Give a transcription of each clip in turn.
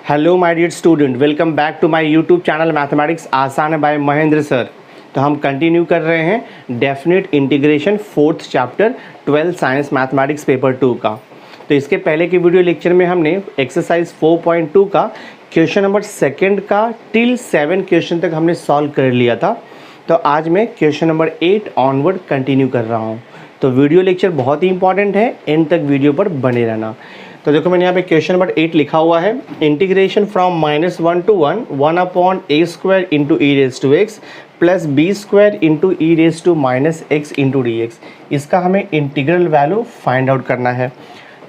Hello my dear student, welcome back to my YouTube channel mathematics आसान है bye Mahendra sir. तो हम continue कर रहे हैं definite integration fourth chapter 12 science mathematics paper 2 का। तो इसके पहले के वीडियो लेक्चर में हमने एक्सरसाइज 4.2 का क्वेश्चन नंबर 2 का टिल 7 क्वेश्चन तक हमने सॉल्व कर लिया था। तो आज मैं क्वेश्चन नंबर 8 ऑनवर्ड कंटिन्यू कर रहा हूँ। तो वीडियो लेक्चर बहुत ही इंपॉर्टेंट है, एंड तक वीडियो पर बने रहना। तो देखो मैंने यहाँ पे क्वेश्चन नंबर 8 लिखा हुआ है, integration from -1 to 1 upon a square into e raise to x plus b square into e raise to minus x into D x. इसका हमें इंटीग्रल वैल्यू फाइंड आउट करना है।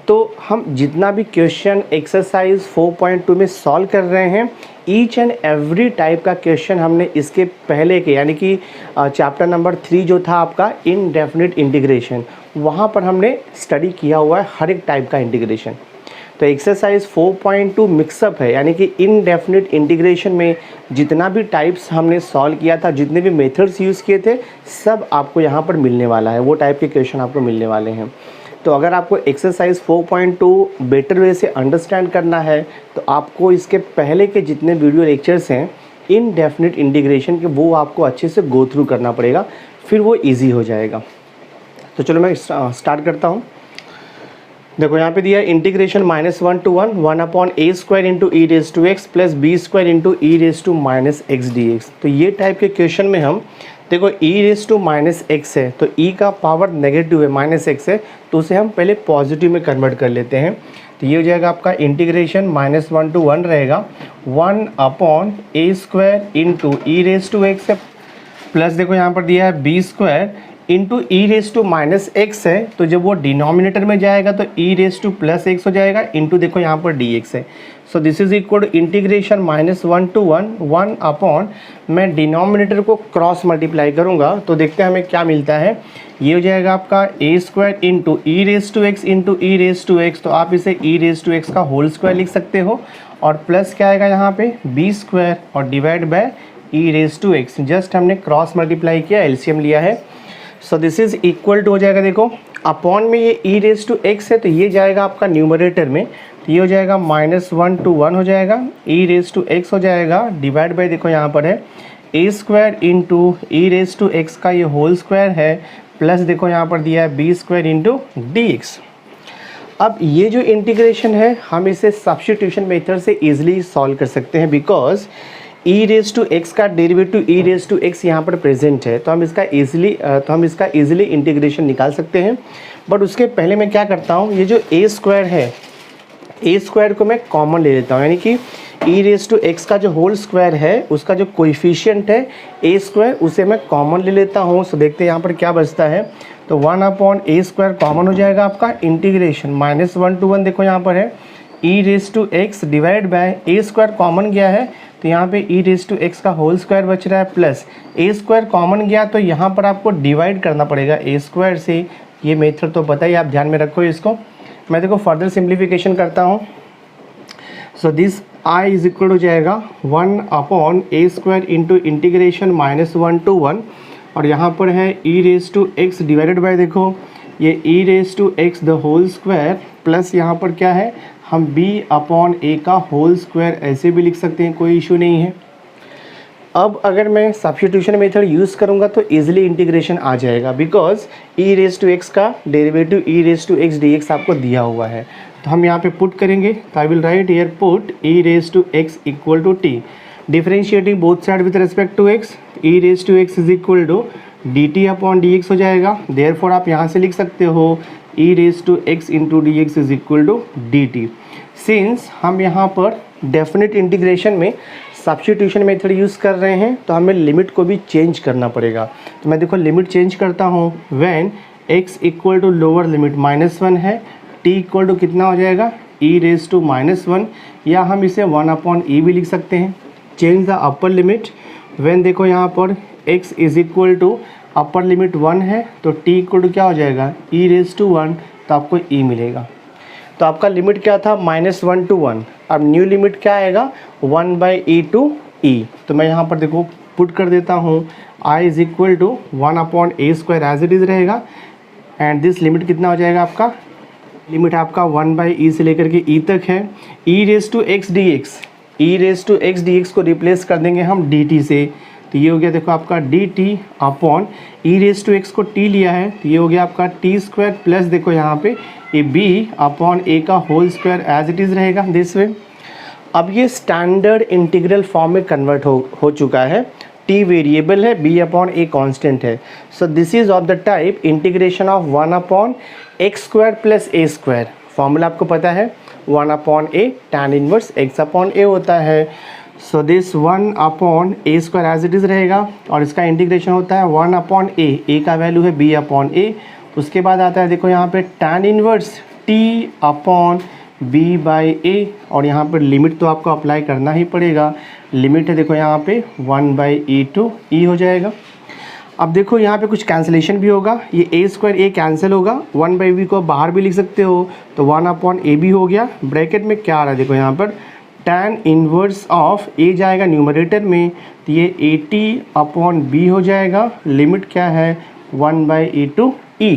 तो हम जितना भी क्वेश्चन एक्सरसाइज 4.2 में सॉल्व कर रहे हैं, ईच एंड एवरी टाइप का क्वेश्चन हमने इसके पहले के यानी कि चैप्टर नंबर 3 जो था आपका इनडेफिनिट इंटीग्रेशन, वहाँ पर हमने स्टडी किया हुआ है हर एक टाइप का इंटीग्रेशन। तो एक्सरसाइज 4.2 मिक्सअप है, यानी कि इनडेफिनिट इंटीग्रेशन में जितना भी टाइप्स हमने सॉल्व किया था, जितने भी मेथड्स यूज़ किए थे, सब आपको यहाँ पर मिलने वाला है। वो टाइप के क्वेश्चन आपको मिलने वाले हैं। तो अगर आपको एक्सरसाइज 4.2 बेटर वे से अंडरस्टैंड करना है तो आपको इसके पहले के जितने वीडियो लेक्चर्स हैं इनडेफिनिट इंटीग्रेशन के, वो आपको अच्छे से गो थ्रू करना पड़ेगा, फिर वो ईजी हो जाएगा। तो चलो मैं स्टार्ट करता हूँ। देखो यहाँ पे दिया integration -1 to 1 upon a square into e raise to x plus b square into e raise to minus x D x. तो ये टाइप के क्वेश्चन में हम देखो e raise to minus x है, तो e का पावर नेगेटिव है, माइनस एक्स है, तो उसे हम पहले पॉजिटिव में कन्वर्ट कर लेते हैं। तो ये हो जाएगा आपका इंटीग्रेशन -1 to 1 रहेगा 1 upon a square into e raise to x है प्लस देखो यहाँ पर दिया है b square into e raise to minus x है, तो जब वो डिनोमिनेटर में जाएगा तो e raise to plus x हो जाएगा इंटू देखो यहाँ पर डी एक्स है। So this is equal to integration -1 to 1 upon, मैं डिनोमिनेटर को क्रॉस मल्टीप्लाई करूँगा तो देखते हैं हमें क्या मिलता है। ये हो जाएगा आपका a square into e raise to x into e raise to x, तो आप इसे ई रेज टू एक्स का होल स्क्वायर लिख सकते हो, और प्लस क्या आएगा यहाँ पे बी स्क्वायर और divide by e raise to x. Just हमने क्रॉस मल्टीप्लाई किया, एलसीएम लिया है। So this is equal to हो जाएगा देखो अपॉन में ये ई रेज टू एक्स है, तो ये जाएगा आपका न्यूमरेटर में, तो ये हो जाएगा -1 to 1 हो जाएगा, ई रेज टू एक्स हो जाएगा, डिवाइड बाय देखो यहाँ पर है a square into e raise to x का ये होल स्क्वायर है, प्लस देखो यहाँ पर दिया है b square into D x. अब ये जो इंटीग्रेशन है हम इसे सब्स्टिट्यूशन मेथड से ईजिली सॉल्व कर सकते हैं, because e raise to x का derivative e raise to x यहाँ पर प्रेजेंट है, तो हम इसका ईजिली इंटीग्रेशन निकाल सकते हैं। बट उसके पहले मैं क्या करता हूँ, ये जो ए स्क्वायर है, ए स्क्वायर को मैं कॉमन ले लेता हूँ, यानी कि ई रेज टू एक्स का जो होल स्क्वायर है उसका जो कोएफिशिएंट है ए स्क्वायर, उसे मैं कॉमन ले लेता हूँ। सो देखते हैं यहाँ पर क्या बचता है, तो 1 अपॉन ए स्क्वायर कॉमन हो जाएगा आपका, इंटीग्रेशन -1 to 1 देखो यहाँ पर है e raise to x divide by a square common गया है, तो यहाँ पे ई रेज टू एक्स का होल स्क्वायर बच रहा है, प्लस ए स्क्वायर कॉमन गया तो यहाँ पर आपको डिवाइड करना पड़ेगा ए स्क्वायर से। ये मेथड तो पता ही, आप ध्यान में रखो इसको। मैं देखो फर्दर सिंप्लीफिकेशन करता हूँ। So this I is equal हो जाएगा 1 upon a square into integration -1 to 1, और यहाँ पर है e raise to x divided by देखो ये e raise to x the whole square, plus यहाँ पर क्या है, हम b अपॉन ए का होल स्क्वायर ऐसे भी लिख सकते हैं, कोई इशू नहीं है। अब अगर मैं सब्स्टिट्यूशन मेथड यूज़ करूँगा तो इजीली इंटीग्रेशन आ जाएगा, because e raise to x का derivative e raise to x D x आपको दिया हुआ है। तो हम यहाँ पे पुट करेंगे, तो I will write here put e raise to x equal to t, differentiating both side with respect to x, e raise to x is equal to d t upon d x हो जाएगा। Therefore आप यहाँ से लिख सकते हो e raise to x into D x is equal to d t. Since हम यहाँ पर डेफिनेट इंटीग्रेशन में सब्स्टिट्यूशन मेथड यूज़ कर रहे हैं, तो हमें लिमिट को भी चेंज करना पड़ेगा। तो मैं देखो लिमिट चेंज करता हूँ, when x equal to lower limit -1 है, t इक्वल टू कितना हो जाएगा e रेज टू -1, या हम इसे 1 अपॉन e भी लिख सकते हैं। Change the upper limit, when देखो यहाँ पर x is equal to upper limit 1 है, तो t इक्वल टू क्या हो जाएगा e रेज टू 1, तो आपको e मिलेगा। तो आपका लिमिट क्या था -1 to 1, अब न्यू लिमिट क्या आएगा 1/e to e। तो मैं यहाँ पर देखो पुट कर देता हूँ i is equal to 1 upon a square as it is रहेगा, एंड दिस लिमिट कितना हो जाएगा आपका, लिमिट आपका 1/e से लेकर के e तक है। e raise to x D x, e raise to x D x को रिप्लेस कर देंगे हम डी टी से, तो ये हो गया देखो आपका d t upon e raise to x को टी लिया है, तो ये हो गया आपका टी स्क्वायर प्लस देखो यहाँ पे ये बी अपॉन ए का whole square as it is रहेगा दिस वे। अब ये स्टैंडर्ड इंटीग्रल फॉर्म में कन्वर्ट हो चुका है, टी वेरिएबल है, बी अपॉन ए कॉन्स्टेंट है। So this is of the type integration of 1 upon x square plus a square. Formula आपको पता है 1 upon a tan inverse x upon a होता है। So this 1 upon a square as it is रहेगा और इसका integration होता है 1 अपॉन ए का वैल्यू है बी अपॉन ए। उसके बाद आता है देखो यहाँ पे tan inverse t upon b by a, और यहाँ पर लिमिट तो आपको अप्लाई करना ही पड़ेगा। लिमिट है देखो यहाँ पे 1 बाई ई टू ई हो जाएगा। अब देखो यहाँ पे कुछ कैंसिलेशन भी होगा, ये ए स्क्वायर ए कैंसिल होगा, 1 बाई बी को बाहर भी लिख सकते हो, तो 1 अपॉन ए बी हो गया। ब्रैकेट में क्या आ रहा है देखो यहाँ पर टैन इनवर्स ऑफ ए जाएगा न्यूमरेटर में, तो ये 80 अपॉन बी हो जाएगा। लिमिट क्या है 1 by e to e.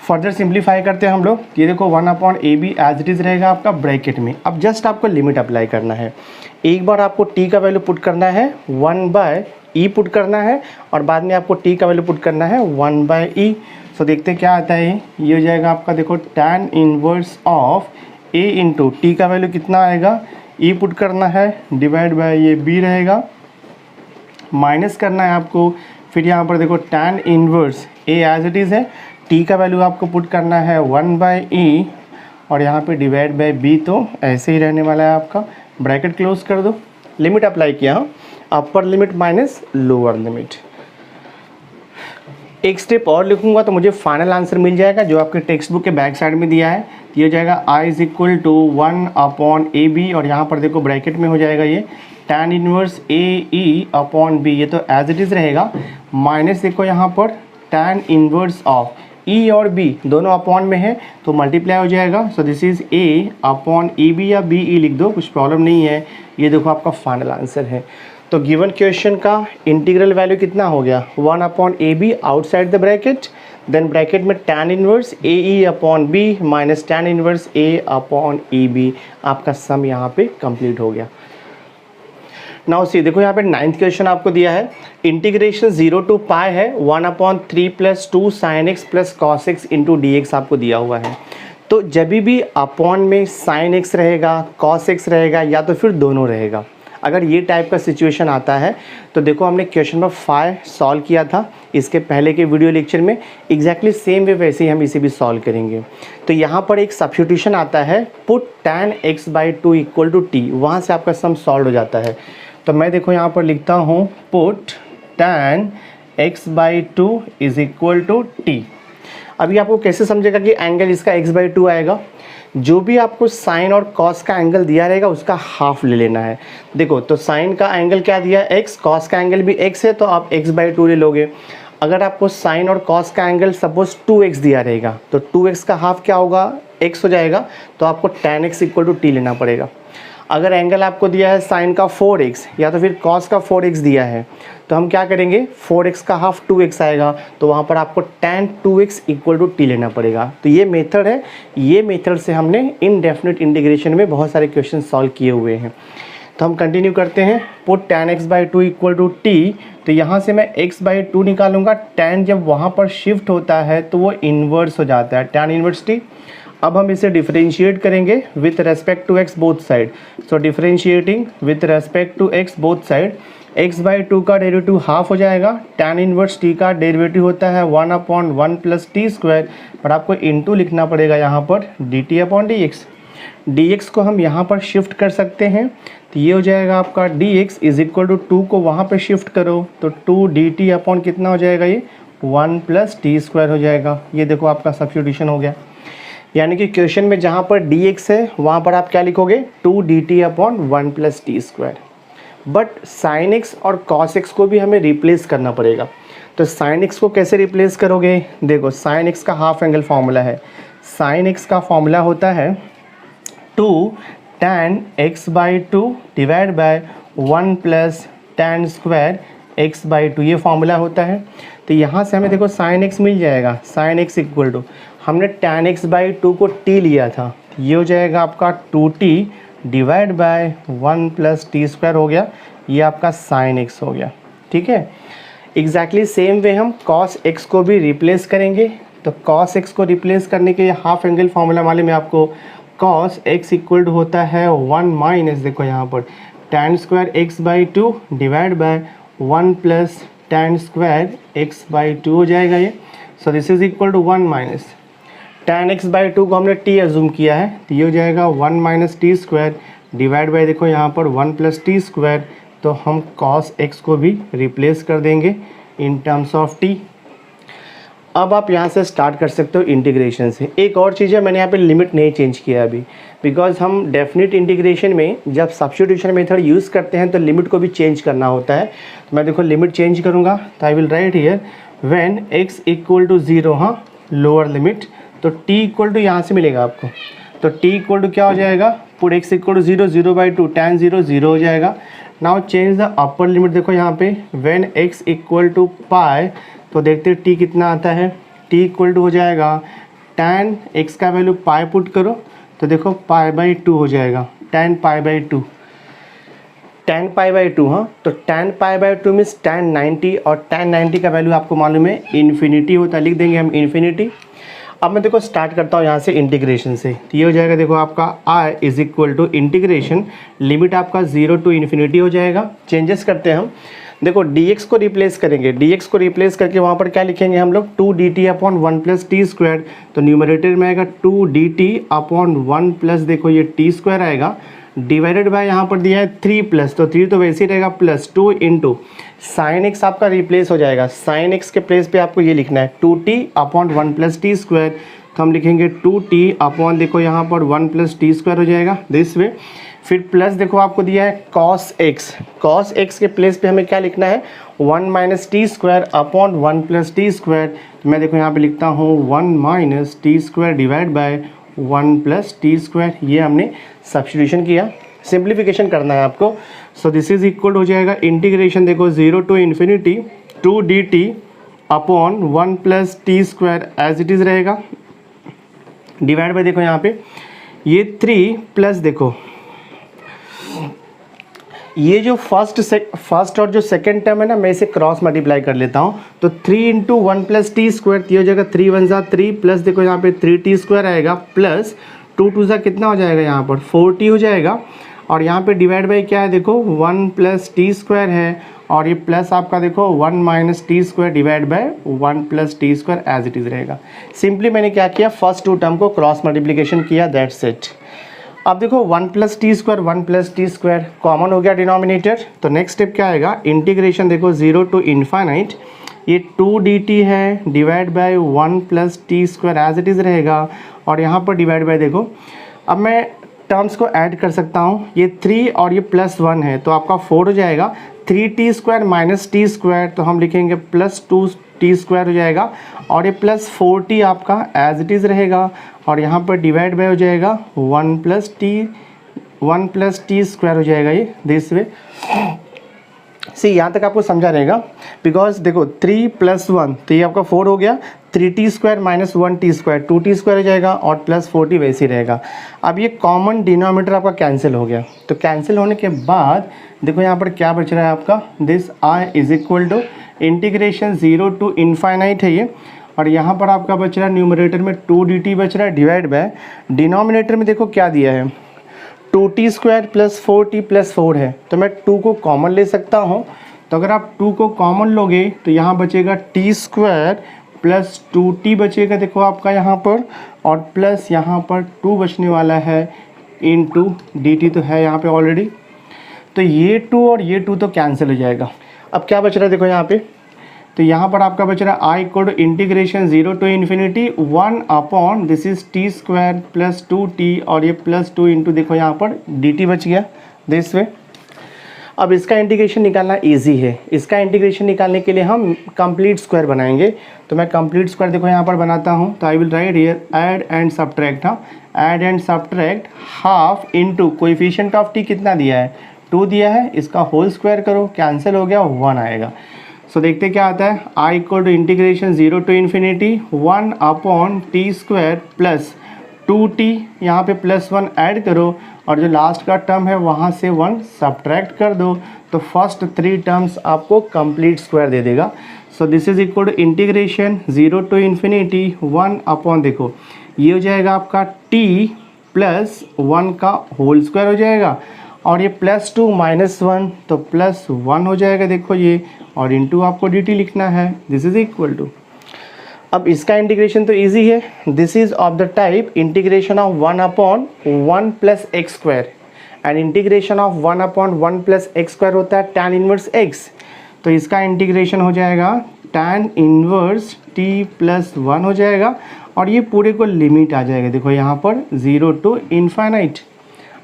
Further simplify करते हैं हम लोग, ये देखो 1 upon a b as it is रहेगा आपका ब्रैकेट में। अब जस्ट आपको लिमिट अप्लाई करना है, एक बार आपको टी का वैल्यू पुट करना है 1 बाय ई पुट करना है, और बाद में आपको टी का वैल्यू पुट करना है 1 बाय ई। सो देखते हैं क्या आता है, ये हो जाएगा आपका देखो tan inverse of a into T का वैल्यू कितना आएगा, ई पुट करना है डिवाइड बाय ये बी रहेगा, माइनस करना है आपको। फिर यहाँ पर देखो tan inverse a as it is है, टी का वैल्यू आपको पुट करना है 1 बाई ई, और यहाँ पे डिवाइड बाय बी तो ऐसे ही रहने वाला है आपका। ब्रैकेट क्लोज कर दो, लिमिट अप्लाई किया, upper limit minus lower limit. एक स्टेप और लिखूंगा तो मुझे फाइनल आंसर मिल जाएगा जो आपके टेक्स्ट बुक के बैक साइड में दिया है। ये हो जाएगा I is equal to 1 upon a b, और यहाँ पर देखो ब्रैकेट में हो जाएगा ये tan inverse a e upon b, ये तो एज इट इज़ रहेगा, माइनस देखो यहाँ पर टैन इनवर्स ऑफ ई और बी दोनों अपॉन में है तो मल्टीप्लाई हो जाएगा। So this is a upon E B या बी ई लिख दो, कुछ प्रॉब्लम नहीं है। ये देखो आपका फाइनल आंसर है। तो गिवन क्वेश्चन का इंटीग्रल वैल्यू कितना हो गया 1 upon a b outside the bracket, then bracket में tan inverse a e upon b minus tan inverse a upon E b. आपका सम यहाँ पे कंप्लीट हो गया। नाउ सी देखो यहाँ पे 9th क्वेश्चन आपको दिया है, इंटीग्रेशन 0 टू पाई है 1 upon 3 plus 2 sine x plus cos X into D x आपको दिया हुआ है। तो जब भी अपॉन में साइन एक्स रहेगा कॉस एक्स रहेगा या तो फिर दोनों रहेगा, अगर ये टाइप का सिचुएशन आता है तो देखो हमने क्वेश्चन नंबर 5 सॉल्व किया था इसके पहले के वीडियो लेक्चर में, एग्जैक्टली सेम वे वैसे ही हम इसे भी सॉल्व करेंगे। तो यहाँ पर एक सब्स्टिट्यूशन आता है put tan x by two equal to T, वहाँ से आपका सम सॉल्व हो जाता है। तो मैं देखो यहाँ पर लिखता हूँ put tan x by two is equal to T. अभी आपको कैसे समझेगा कि एंगल इसका x बाई टू आएगा, जो भी आपको साइन और कॉस का एंगल दिया रहेगा उसका हाफ ले लेना है। देखो तो साइन का एंगल क्या दिया है x, कॉस का एंगल भी x है तो आप x बाई टू ले लोगे। अगर आपको साइन और कॉस का एंगल सपोज 2x दिया रहेगा तो 2x का हाफ क्या होगा x हो जाएगा, तो आपको tan x equal to T लेना पड़ेगा। अगर एंगल आपको दिया है साइन का 4x या तो फिर कॉस का 4x दिया है तो हम क्या करेंगे 4x का हाफ 2x आएगा, तो वहाँ पर आपको tan 2x equal to T लेना पड़ेगा। तो ये मेथड है, ये मेथड से हमने इनडेफिनिट इंटीग्रेशन में बहुत सारे क्वेश्चन सॉल्व किए हुए हैं। तो हम कंटिन्यू करते हैं, put tan x by two equal to T. तो यहाँ से मैं x बाई टू निकालूंगा, tan जब वहाँ पर शिफ्ट होता है तो वो इन्वर्स हो जाता है, tan इन्वर्स टी। अब हम इसे डिफरेंशिएट करेंगे with respect to x both side. So differentiating with respect to x both side, x by two का डेरिवेटिव हाफ हो जाएगा, tan इनवर्स t का डेरिवेटिव होता है 1 अपॉन 1 प्लस टी स्क्वायर, पर आपको इनटू लिखना पड़ेगा यहाँ पर dt अपॉन dx। dx को हम यहाँ पर शिफ्ट कर सकते हैं, तो ये हो जाएगा आपका dx इज इक्वल टू 2 को वहाँ पर शिफ्ट करो तो 2 dt अपॉन कितना हो जाएगा, ये 1 प्लस टी स्क्वायर हो जाएगा। ये देखो आपका सब्स्टिट्यूशन हो गया, यानी कि क्वेश्चन में जहाँ पर dx है वहाँ पर आप क्या लिखोगे 2 dt upon 1 plus T square. But sine x और कॉस एक्स को भी हमें रिप्लेस करना पड़ेगा। तो साइन एक्स को कैसे रिप्लेस करोगे, देखो साइन एक्स का हाफ एंगल फार्मूला है, साइन एक्स का फार्मूला होता है 2 tan x by to divide by 1 plus tan square x by to, ये फार्मूला होता है। तो यहाँ से हमें देखो साइन एक्स मिल जाएगा, साइन एक्स इक्वल टू हमने tan x बाई टू को t लिया था, ये हो जाएगा आपका 2t divide by 1 plus T square हो गया, ये आपका साइन एक्स हो गया। ठीक है, एग्जैक्टली सेम वे हम कॉस एक्स को भी रिप्लेस करेंगे। तो कॉस एक्स को रिप्लेस करने के हाफ एंगल फॉर्मूला वाले में आपको कॉस एक्स इक्वल होता है 1 माइनस, देखो यहाँ पर tan square X by 2 divide by 1 plus tan square X by 2 हो जाएगा ये। So this is equal to 1 minus tan X by 2 को हमने t एज्यूम किया है, तो ये हो जाएगा 1 minus T square divide by, देखो यहाँ पर 1 प्लस टी स्क्वायर, तो हम कॉस एक्स को भी रिप्लेस कर देंगे इन टर्म्स ऑफ t। अब आप यहाँ से स्टार्ट कर सकते हो इंटीग्रेशन से। एक और चीज़ है, मैंने यहाँ पे लिमिट नहीं चेंज किया अभी, बिकॉज हम डेफिनेट इंटीग्रेशन में जब सब्स्टिट्यूशन मेथड यूज़ करते हैं तो लिमिट को भी चेंज करना होता है। तो मैं देखो लिमिट चेंज करूँगा, तो I will write here when x equal to 0, हाँ लोअर लिमिट, तो t इक्वल टू यहाँ से मिलेगा आपको, तो t इक्वल टू क्या हो जाएगा, put x equal to 0, 0/2 tan 0 0 हो जाएगा। Now change the upper limit, देखो यहाँ पे when x equal to pi, तो देखते हैं t कितना आता है, t इक्वल टू हो जाएगा tan x का वैल्यू पाई पुट करो, तो देखो π/2 हो जाएगा, tan π/2, tan π/2, हाँ तो tan π/2 मीन्स tan 90, और tan 90 का वैल्यू आपको मालूम है इन्फिनिटी होता है, लिख देंगे हम इन्फिनिटी। अब मैं देखो स्टार्ट करता हूँ यहाँ से इंटीग्रेशन से, तो ये हो जाएगा देखो आपका i is equal to integration limit आपका 0 टू इन्फिनिटी हो जाएगा। चेंजेस करते हैं हम, देखो dx को रिप्लेस करेंगे, dx को रिप्लेस करके वहाँ पर क्या लिखेंगे हम लोग 2dt upon 1 plus T square, तो न्यूमरेटर में आएगा 2dt अपॉन 1 प्लस, देखो ये टी स्क्वायर आएगा, डिवाइडेड बाय यहाँ पर दिया है 3 प्लस, तो 3 तो वैसे ही रहेगा प्लस 2 इंटू साइन एक्स आपका रिप्लेस हो जाएगा, साइन एक्स के प्लेस पे आपको ये लिखना है 2t upon 1 plus T square, तो हम लिखेंगे 2t अपॉन, देखो यहाँ पर 1 प्लस टी स्क्वायर हो जाएगा दिस वे। फिर प्लस देखो आपको दिया है कॉस एक्स, कॉस एक्स के प्लेस पे हमें क्या लिखना है 1 minus T square upon 1 plus T square, तो मैं देखो यहाँ पे लिखता हूँ 1 minus T square divide by 1 plus T square, ये हमने सब्स्टिट्यूशन किया, सिंप्लीफिकेशन करना है आपको। सो दिस इज इक्वल हो जाएगा इंटीग्रेशन, देखो 0 to infinity 2dt upon 1 plus T square as it is रहेगा, डिवाइड बाय देखो यहाँ पे ये 3 प्लस, देखो ये जो फर्स्ट और जो सेकंड टर्म है ना, मैं इसे क्रॉस मल्टीप्लाई कर लेता हूँ, तो 3 इंटू 1 प्लस टी स्क्वायर, ये हो जाएगा 3 1 ज़ा 3 प्लस, देखो यहाँ पे 3t स्क्वायर आएगा प्लस 2 2 ज़ा कितना हो जाएगा यहाँ पर 4t हो जाएगा, और यहाँ पे डिवाइड बाई क्या है, देखो 1 प्लस टी स्क्वायर है, और ये प्लस आपका देखो 1 minus T square divide by 1 plus T square as it is रहेगा। सिंपली मैंने क्या किया, फर्स्ट 2 टर्म को क्रॉस मल्टीप्लिकेशन किया, दैट्स इट। अब देखो 1 प्लस टी स्क्वायर कॉमन हो गया डिनोमिनेटर, तो नेक्स्ट स्टेप क्या आएगा, इंटीग्रेशन देखो 0 टू इन्फाइनाइट, ये 2dt है divide by 1 plus T square as it is रहेगा, और यहाँ पर डिवाइड बाय, देखो अब मैं टर्म्स को ऐड कर सकता हूँ, ये 3 और ये प्लस 1 है, तो आपका 4 हो जाएगा, 3t square minus T square, तो हम लिखेंगे प्लस 2t स्क्वायर हो जाएगा, और ये प्लस 4t आपका एज इट इज़ रहेगा, और यहाँ पर डिवाइड बाय हो जाएगा 1 प्लस टी स्क्वायर हो जाएगा, ये दिस वे। सी यहाँ तक आपको समझा रहेगा, बिकॉज देखो 3 प्लस 1, तो ये आपका 4 हो गया, 3t square minus 1t square 2t square हो जाएगा, और प्लस 4t वैसे ही रहेगा। अब ये कॉमन डिनोमिनेटर आपका कैंसिल हो गया, तो कैंसिल होने के बाद देखो यहाँ पर क्या बच रहा है आपका, this i is equal to integration 0 to infinite है ये, और यहाँ पर आपका बच रहा है न्यूमरेटर में 2dt बच रहा है डिवाइड बाय, डिनोमिनेटर में देखो क्या दिया है 2t square plus 4t plus 4 है, तो मैं 2 को कॉमन ले सकता हूँ, तो अगर आप 2 को कॉमन लोगे तो यहाँ बचेगा t स्क्वायर प्लस 2t बचेगा, देखो आपका यहाँ पर, और प्लस यहाँ पर 2 बचने वाला है इंटू dt, तो है यहाँ पे ऑलरेडी, तो ये 2 और ये 2 तो कैंसिल हो जाएगा। अब क्या बच रहा है देखो यहाँ पे, तो यहाँ पर आपका बच रहा है i equal to integration 0 to infinity 1 upon this is T square plus 2t, और ये प्लस 2 इंटू देखो यहाँ पर dt बच गया दिस वे। अब इसका इंटीग्रेशन निकालना इजी है, इसका इंटीग्रेशन निकालने के लिए हम कंप्लीट स्क्वायर बनाएंगे, तो मैं कंप्लीट स्क्वायर देखो यहाँ पर बनाता हूँ, तो I will write here add and subtract, हाँ add and subtract half into coefficient of t कितना दिया है 2 दिया है, इसका होल स्क्वायर करो, कैंसिल हो गया 1 आएगा। सो देखते क्या आता है, i equal to integration 0 to infinity 1 upon T square plus 2t, यहाँ पे +1 ऐड करो और जो लास्ट का टर्म है वहाँ से 1 सब्ट्रैक्ट कर दो, तो फर्स्ट 3 टर्म्स आपको कंप्लीट स्क्वायर दे देगा। So this is equal to integration 0 to infinity 1 upon, देखो ये हो जाएगा आपका t प्लस 1 का होल स्क्वायर हो जाएगा, और ये +2 -1 तो +1 हो जाएगा, देखो ये, और इंटू आपको dt लिखना है। दिस इज इक्वल टू, अब इसका इंटीग्रेशन तो इजी है, this is of the type integration of 1 upon 1 plus x square, and integration of 1 upon 1 plus x square होता है tan इनवर्स x, तो इसका इंटीग्रेशन हो जाएगा tan इनवर्स t प्लस 1 हो जाएगा, और ये पूरे को लिमिट आ जाएगा, देखो यहाँ पर 0 टू इनफाइनाइट।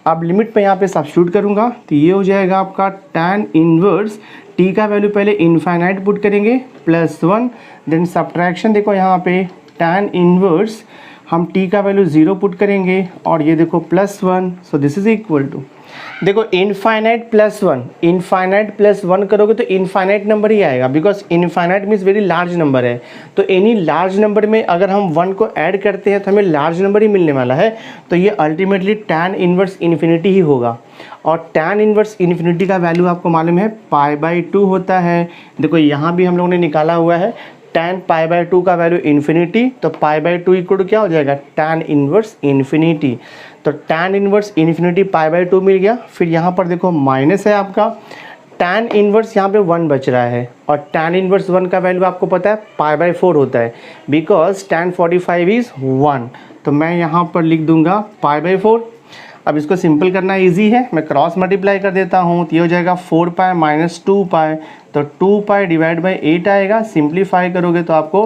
अब लिमिट पे यहाँ पे सब्स्टिट्यूट करूँगा तो ये हो जाएगा आपका tan इनवर्स t का वैल्यू पहले इनफाइनाइट पुट करेंगे +1, देन सब्ट्रैक्शन, देखो यहाँ पे tan इनवर्स हम t का वैल्यू 0 पुट करेंगे और ये देखो +1, so this is equal to, देखो इनफाइनाइट +1 करोगे तो इनफाइनाइट नंबर ही आएगा, because infinite means very large number है, तो एनी लार्ज नंबर में अगर हम 1 को ऐड करते हैं तो हमें लार्ज नंबर ही मिलने वाला है, तो ये अल्टीमेटली tan इनवर्स इन्फिनिटी ही होगा, और tan इनवर्स इन्फिनिटी का वैल्यू आपको मालूम है π/2 होता है। देखो यहाँ भी हम लोगों ने निकाला हुआ है tan π/2 का वैल्यू इन्फिनिटी, तो π/2 इक्वल टू क्या हो जाएगा tan इनवर्स इन्फिनिटी, तो tan इनवर्स इन्फिनिटी π/2 मिल गया। फिर यहाँ पर देखो माइनस है आपका tan इनवर्स, यहाँ पे 1 बच रहा है, और tan इनवर्स 1 का वैल्यू आपको पता है π/4 होता है, बिकॉज tan 45 इज़ 1, तो मैं यहाँ पर लिख दूंगा π/4। अब इसको सिंपल करना इजी है, मैं क्रॉस मल्टीप्लाई कर देता हूँ, तो ये हो जाएगा 4π माइनस 2π, तो 2π डिवाइड बाई 8 आएगा, सिंप्लीफाई करोगे तो आपको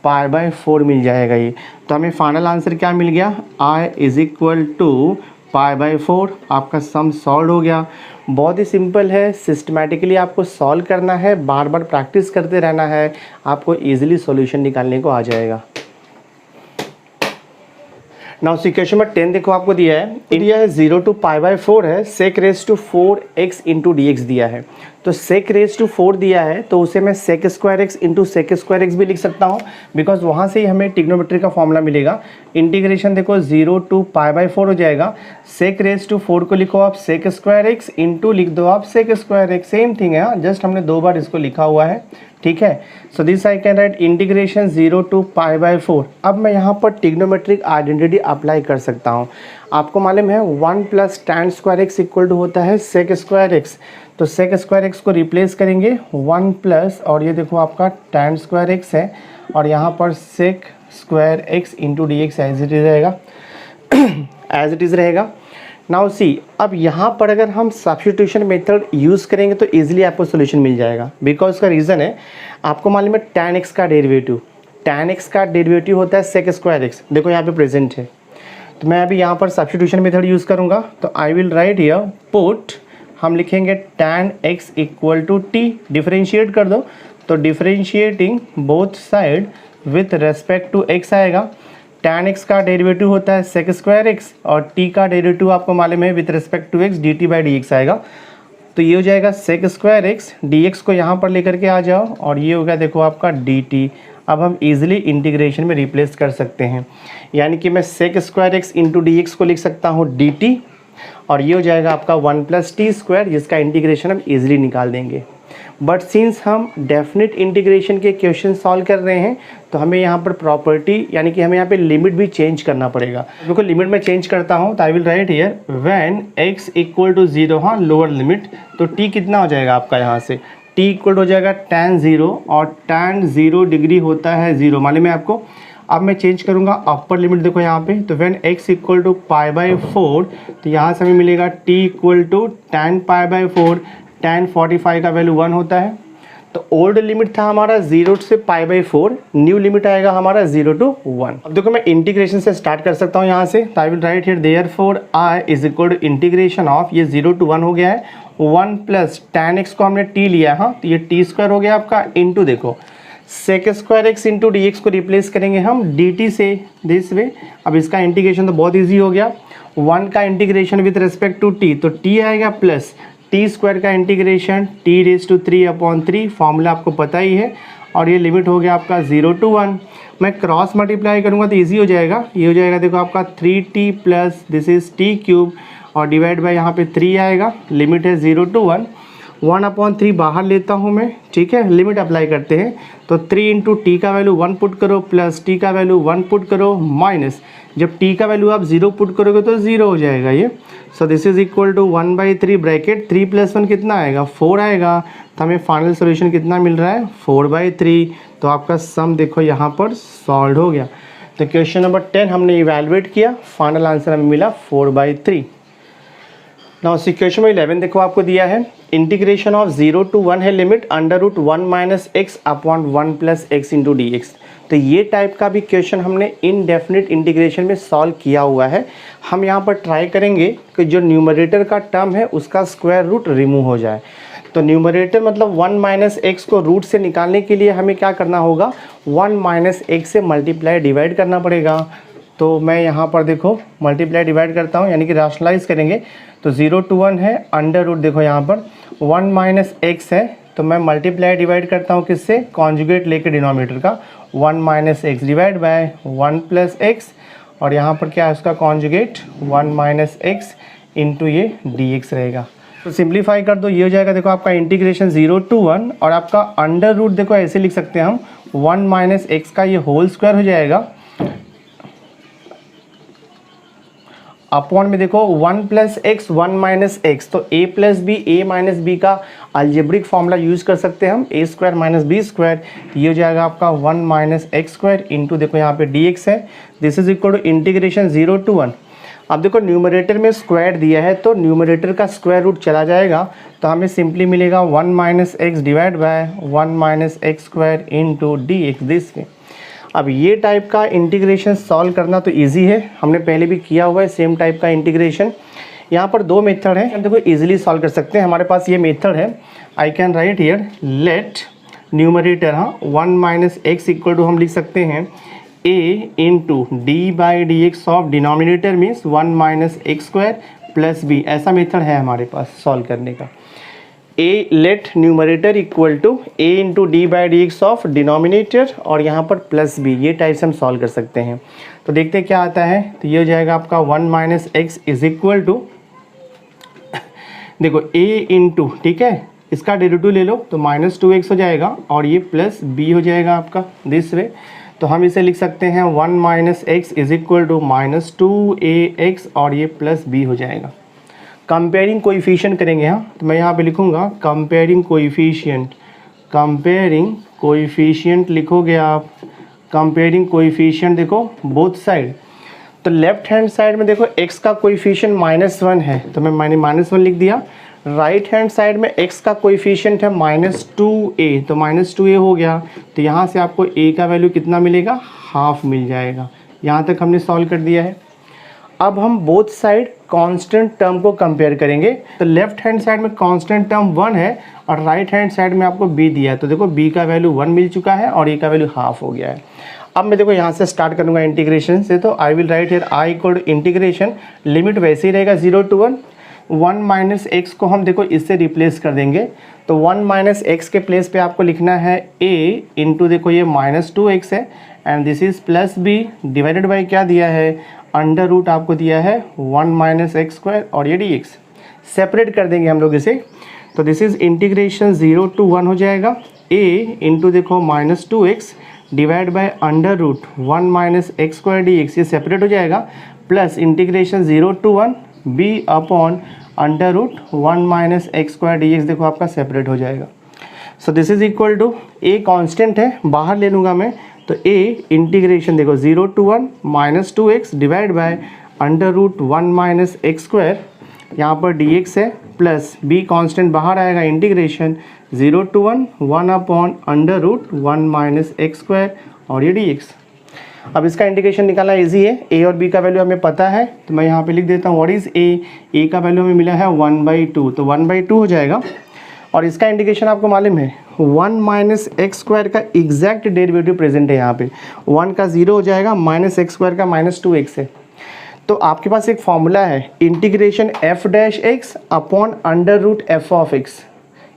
π/4 मिल जाएगा ये। तो हमें फाइनल आंसर क्या मिल गया, I इज इक्वल टू π/4। आपका सम सॉल्व हो गया। बहुत ही सिंपल है, सिस्टमैटिकली आपको सॉल्व करना है, बार बार प्रैक्टिस करते रहना है, आपको ईजिली सॉल्यूशन निकालने को आ जाएगा। नाउ क्वेश्चन नंबर 10 देखो आपको दिया है 0 टू π/4 है, sec raised to 4x into dx दिया है, तो sec raised to 4 दिया है तो उसे मैं sec square x into sec square x भी लिख सकता हूँ, बिकॉज वहाँ से ही हमें ट्रिग्नोमेट्री का फॉर्मूला मिलेगा। इंटीग्रेशन देखो 0 टू π/4 हो जाएगा, sec raised to 4 को लिखो आप sec स्क्वायर x इंटू लिख दो आप sec square x, same thing है, जस्ट हमने 2 बार इसको लिखा हुआ है, ठीक है। So this I can write integration 0 to π/4। अब मैं यहाँ पर ट्रिग्नोमेट्रिक आइडेंटिटी अप्लाई कर सकता हूँ। आपको मालूम है 1 plus tan square X equal to होता है sec स्क्वायर एक्स, तो sec स्क्वायर एक्स को रिप्लेस करेंगे 1 प्लस, और ये देखो आपका tan स्क्वायर एक्स है, और यहाँ पर sec square X into D X as it is रहेगा एज इट इज़ रहेगा। नाउ सी, अब यहाँ पर अगर हम सब्स्टिट्यूशन मेथड यूज़ करेंगे तो इजीली आपको सोल्यूशन मिल जाएगा, बिकॉज का रीज़न है आपको मालूम है tan x का डेरिवेटिव होता है sec स्क्वायर एक्स, देखो यहाँ पे प्रेजेंट है, तो मैं अभी यहाँ पर सब्स्टिट्यूशन मेथड यूज़ करूँगा, तो I will write here put, हम लिखेंगे tan x equal to t, differentiate कर दो, तो differentiating both side with respect to x आएगा। tan x का डेरिवेटिव होता है sec स्क्वायर x, और t का डेरिवेटिव आपको मालूम है with respect to x dt by D X आएगा, तो ये हो जाएगा sec स्क्वायर x, dx को यहाँ पर लेकर के आ जाओ, और ये हो गया देखो आपका dt। अब हम इजीली इंटीग्रेशन में रिप्लेस कर सकते हैं, यानी कि मैं sec square x into D x को लिख सकता हूँ dt, और ये हो जाएगा आपका 1 प्लस टी स्क्वायर, जिसका इंटीग्रेशन हम इजीली निकाल देंगे। बट सिंस हम डेफिनेट इंटीग्रेशन के क्वेश्चन सॉल्व कर रहे हैं, तो हमें यहाँ पर प्रॉपर्टी यानी कि हमें यहाँ पे लिमिट भी चेंज करना पड़ेगा। देखो लिमिट में चेंज करता हूँ, तो I will write here when x equal to 0, हाँ लोअर लिमिट, तो t कितना हो जाएगा आपका यहाँ से, t इक्वल हो जाएगा tan 0, और tan 0 डिग्री होता है 0, मालूम है आपको। अब मैं चेंज करूँगा अपर लिमिट, देखो यहाँ पे, तो व्हेन x इक्वल टू π/4, तो यहाँ से हमें मिलेगा t equal to tan π/4, tan 45 का वैल्यू 1 होता है। तो ओल्ड लिमिट था हमारा 0 से π/4, न्यू लिमिट आएगा हमारा 0 टू 1। अब देखो मैं इंटीग्रेशन से स्टार्ट कर सकता हूँ यहाँ से, तो I will write here therefore I is equal to integration of, ये 0 टू 1 हो गया है, 1 प्लस tan x को हमने t लिया, हाँ तो ये t स्क्वायर हो गया आपका, इंटू देखो sec square X into D x को रिप्लेस करेंगे हम dt से, दिस वे। अब इसका इंटीग्रेशन तो बहुत ईजी हो गया, 1 का integration with respect to t, तो t आएगा प्लस टी स्क्वायर का integration t raise to 3/3, formula आपको पता ही है, और ये लिमिट हो गया आपका 0 to 1। मैं क्रॉस मल्टीप्लाई करूँगा तो ईजी हो जाएगा, ये हो जाएगा देखो आपका 3t plus this is t cube और डिवाइड बाय यहाँ पे 3 आएगा, लिमिट है 0 to 1। 1/3 बाहर लेता हूँ मैं, ठीक है, लिमिट अप्लाई करते हैं तो 3 इंटू टी का वैल्यू 1 पुट करो प्लस टी का वैल्यू 1 पुट करो माइनस, जब टी का वैल्यू आप 0 पुट करोगे तो 0 हो जाएगा ये। So this is equal to 1/3 bracket 3 + 1 कितना आएगा 4 आएगा, तो हमें फाइनल सोल्यूशन कितना मिल रहा है 4/3। तो आपका सम देखो यहाँ पर सॉल्व हो गया। तो क्वेश्चन नंबर 10 हमने इवैल्यूएट किया, फाइनल आंसर हमें मिला 4/3। नाउ क्वेश्चन नंबर 11 देखो आपको दिया है इंटीग्रेशन ऑफ 0 to 1 है limit √1 - x upon 1 + x into D x. तो ये टाइप का भी क्वेश्चन हमने इनडेफिनिट इंटीग्रेशन में सॉल्व किया हुआ है। हम यहाँ पर ट्राई करेंगे कि जो न्यूमरेटर का टर्म है उसका स्क्वायर रूट रिमूव हो जाए। तो न्यूमरेटर मतलब 1 - x को रूट से निकालने के लिए हमें क्या करना होगा 1 - x से मल्टीप्लाई डिवाइड करना पड़ेगा। तो मैं यहाँ पर देखो मल्टीप्लाई डिवाइड करता हूँ, यानी कि रैशनलाइज करेंगे तो 0 to 1 है, अंडर रूट देखो यहाँ पर 1 - x है, तो मैं मल्टीप्लाई डिवाइड करता हूँ किससे कॉन्जुगेट लेके डिनोमिनेटर का 1 - x डिवाइड बाय 1 + x और यहाँ पर क्या है उसका कॉन्जुगेट 1 - x इंटू ये dx रहेगा। तो सिंप्लीफाई कर दो, ये हो जाएगा देखो आपका इंटीग्रेशन 0 to 1 और आपका अंडर रूट देखो ऐसे लिख सकते हैं हम 1 - x का ये होल स्क्वायर हो जाएगा अपॉन में देखो 1 + x 1 - x, तो a + b a - b का अलजेब्रिक फॉर्मूला यूज़ कर सकते हैं हम a² - b²। ये हो जाएगा आपका 1 - x² इंटू देखो यहाँ पे dx है। This is equal to integration 0 to 1। अब देखो न्यूमरेटर में स्क्वायर दिया है तो न्यूमरेटर का स्क्वायर रूट चला जाएगा, तो हमें सिंपली मिलेगा 1 - x divide by 1 - x² into dx this way. अब ये टाइप का इंटीग्रेशन सॉल्व करना तो इजी है, हमने पहले भी किया हुआ है सेम टाइप का इंटीग्रेशन। यहाँ पर दो मेथड है, हम देखो इजीली सॉल्व कर सकते हैं। हमारे पास ये मेथड है, I can write here let numerator 1 - x equal to हम लिख सकते हैं a into d/dx of denominator means 1 - x² plus b। ऐसा मेथड है हमारे पास सॉल्व करने का। a let numerator equal to a into d/dx of denominator और यहाँ पर प्लस b, ये टाइप से हम सॉल्व कर सकते हैं। तो देखते हैं क्या आता है। तो ये हो जाएगा आपका 1 - x इज इक्वल टू देखो a इंटू, ठीक है, इसका डेरिवेटिव ले लो तो -2x हो जाएगा और ये प्लस b हो जाएगा आपका दिस वे। तो हम इसे लिख सकते हैं 1 - x is equal to -2ax और ये प्लस b हो जाएगा। कंपेयरिंग कोएफिशिएंट करेंगे हाँ, तो मैं यहाँ पे लिखूँगा कंपेयरिंग कोएफिशिएंट लिखोगे आप। कंपेयरिंग कोएफिशिएंट देखो बोथ साइड, तो लेफ्ट हैंड साइड में देखो x का कोएफिशिएंट -1 है तो मैं -1 लिख दिया। राइट हैंड साइड में x का कोएफिशिएंट है -2a, तो -2a हो गया। तो यहाँ से आपको a का वैल्यू कितना मिलेगा हाफ मिल जाएगा। यहाँ तक हमने सॉल्व कर दिया है। अब हम बोथ साइड कांस्टेंट टर्म को कंपेयर करेंगे। तो लेफ्ट हैंड साइड में कांस्टेंट टर्म 1 है और राइट हैंड साइड में आपको b दिया है, तो देखो b का वैल्यू 1 मिल चुका है और a का वैल्यू हाफ हो गया है। अब मैं देखो यहाँ से स्टार्ट करूँगा इंटीग्रेशन से, तो I will write here i equal to integration, limit वैसे ही रहेगा 0 to 1। 1 - x को हम देखो इससे रिप्लेस कर देंगे, तो 1 - x के प्लेस पे आपको लिखना है a इंटू देखो ये -2x है and this is plus b divided by क्या दिया है अंडर रूट आपको दिया है 1 - x² और ये dx। सेपरेट कर देंगे हम लोग इसे, तो दिस इज इंटीग्रेशन 0 to 1 हो जाएगा a इंटू देखो -2x divide by under root 1 - x² dx, ये सेपरेट हो जाएगा, plus integration 0 to 1 b upon under root 1 - x² dx देखो आपका सेपरेट हो जाएगा। So this is equal to a constant है बाहर ले लूँगा मैं, तो a इंटीग्रेशन देखो 0 to 1 -2x divide by under root 1 - x², यहाँ पर dx है, प्लस b कांस्टेंट बाहर आएगा integration 0 to 1 upon under root 1 - x² और ये dx। अब इसका इंटीग्रेशन निकालना इजी है, a और b का वैल्यू हमें पता है, तो मैं यहाँ पे लिख देता हूँ व्हाट इज़ a का वैल्यू हमें मिला है 1/2, तो 1/2 हो जाएगा। और इसका इंटीग्रेशन आपको मालूम है 1 - x² का एग्जैक्ट डेरिवेटिव प्रेजेंट है यहाँ पे, 1 का 0 हो जाएगा, -x² का -2x है। तो आपके पास एक फॉर्मूला है integration f' x upon under root f of x।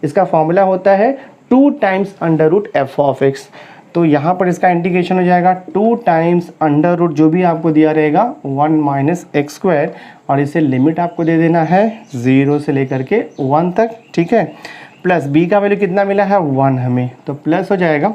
इसका फॉर्मूला होता है 2 times under root F of X. तो यहाँ पर इसका इंटीग्रेशन हो जाएगा 2 टाइम्स अंडर रूट जो भी आपको दिया रहेगा 1 माइनस एक्स स्क्वायर, और इसे लिमिट आपको दे देना है 0 से लेकर के 1 तक, ठीक है। प्लस बी का वैल्यू कितना मिला है 1 हमें, तो प्लस हो जाएगा।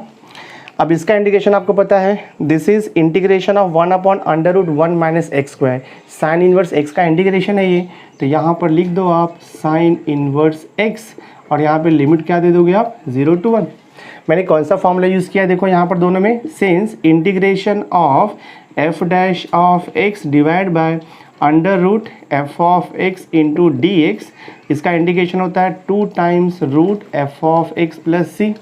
अब इसका इंटीग्रेशन आपको पता है, this is integration of 1 upon under root 1 minus x square, sine inverse X का इंटीग्रेशन है ये। तो यहाँ पर लिख दो आप साइन इनवर्स एक्स, और यहाँ पे लिमिट क्या दे दोगे आप 0 to 1। मैंने कौन सा फॉर्मूला यूज़ किया है देखो यहाँ पर दोनों में, since integration of f dash of x divide by under root F of x into D x, इसका इंटीग्रेशन होता है 2 times root F of x plus सी।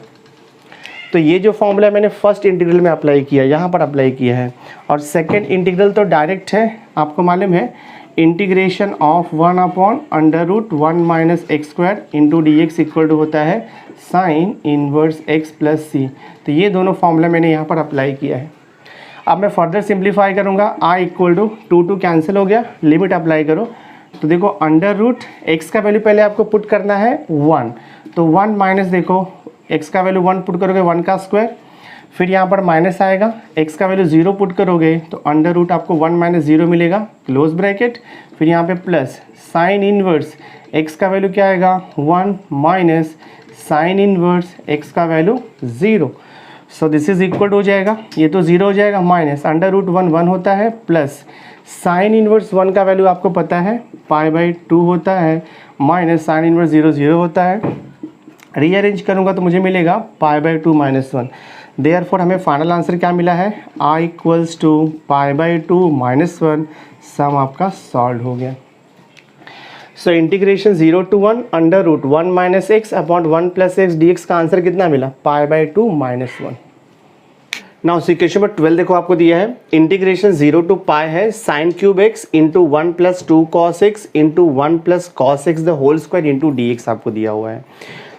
तो ये जो फॉर्मूला मैंने फर्स्ट इंटीग्रल में अप्लाई किया, यहाँ पर अप्लाई किया है, और सेकेंड इंटीग्रल तो डायरेक्ट है, आपको मालूम है integration of 1 upon under root 1 minus x square into D x equal to होता है साइन इनवर्स एक्स प्लस सी। तो ये दोनों फॉर्मूला मैंने यहाँ पर अप्लाई किया है। अब मैं फर्दर सिंप्लीफाई करूँगा, आई इक्वल टू 2 कैंसिल हो गया, लिमिट अप्लाई करो। तो देखो अंडर रूट एक्स का वैल्यू पहले आपको पुट करना है 1, तो 1 माइनस देखो एक्स का वैल्यू 1 पुट करोगे 1 का स्क्वायर, फिर यहाँ पर माइनस आएगा, एक्स का वैल्यू 0 पुट करोगे तो अंडर रूट आपको 1 माइनस 0 मिलेगा, क्लोज ब्रैकेट, फिर यहाँ पे प्लस साइन इनवर्स एक्स का वैल्यू क्या आएगा 1 माइनस साइन इनवर्स एक्स का value 0। So this is equal हो जाएगा, ये तो 0 हो जाएगा, माइनस अंडर रूट 1 1 होता है, प्लस साइन इनवर्स 1 का वैल्यू आपको पता है π/2 होता है, माइनस साइन इनवर्स 0 0 होता है। रीअरेंज करूँगा तो मुझे मिलेगा π/2 माइनस 1। देयरफॉर हमें फाइनल आंसर क्या मिला है, i equals to π/2 minus 1। Sum आपका सॉल्व हो गया। So integration 0 to 1 under root 1 minus X upon 1 plus X D X का आंसर कितना मिला π/2 माइनस 1। नाउ इक्वेशन नंबर 12 देखो आपको दिया है, इंटीग्रेशन 0 to पाई है sine cube X into 1 plus 2 cos X into 1 plus cos X the whole square into D x आपको दिया हुआ है।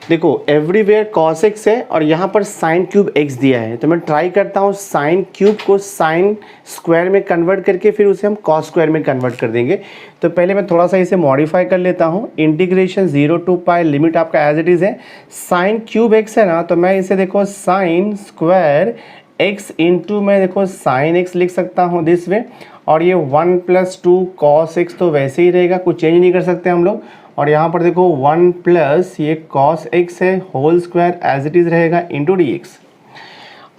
देखो एवरीवेयर कॉस एक्स है और यहाँ पर साइन क्यूब एक्स दिया है, तो मैं ट्राई करता हूँ साइन क्यूब को साइन स्क्वायर में कन्वर्ट करके फिर उसे हम कॉस स्क्वायर में कन्वर्ट कर देंगे। तो पहले मैं थोड़ा सा इसे मॉडिफाई कर लेता हूँ। इंटीग्रेशन 0 to पाई, लिमिट आपका एज इट इज़ है, साइन क्यूब एक्स है ना, तो मैं इसे देखो साइन स्क्वायर एक्स इंटू मैं देखो साइन एक्स लिख सकता हूँ दिस वे, और ये 1 प्लस 2 कॉस एक्स तो वैसे ही रहेगा, कुछ चेंज नहीं कर सकते हम लोग। और यहाँ पर देखो 1 प्लस ये कॉस एक्स है whole square as it is रहेगा इंटू डी एक्स।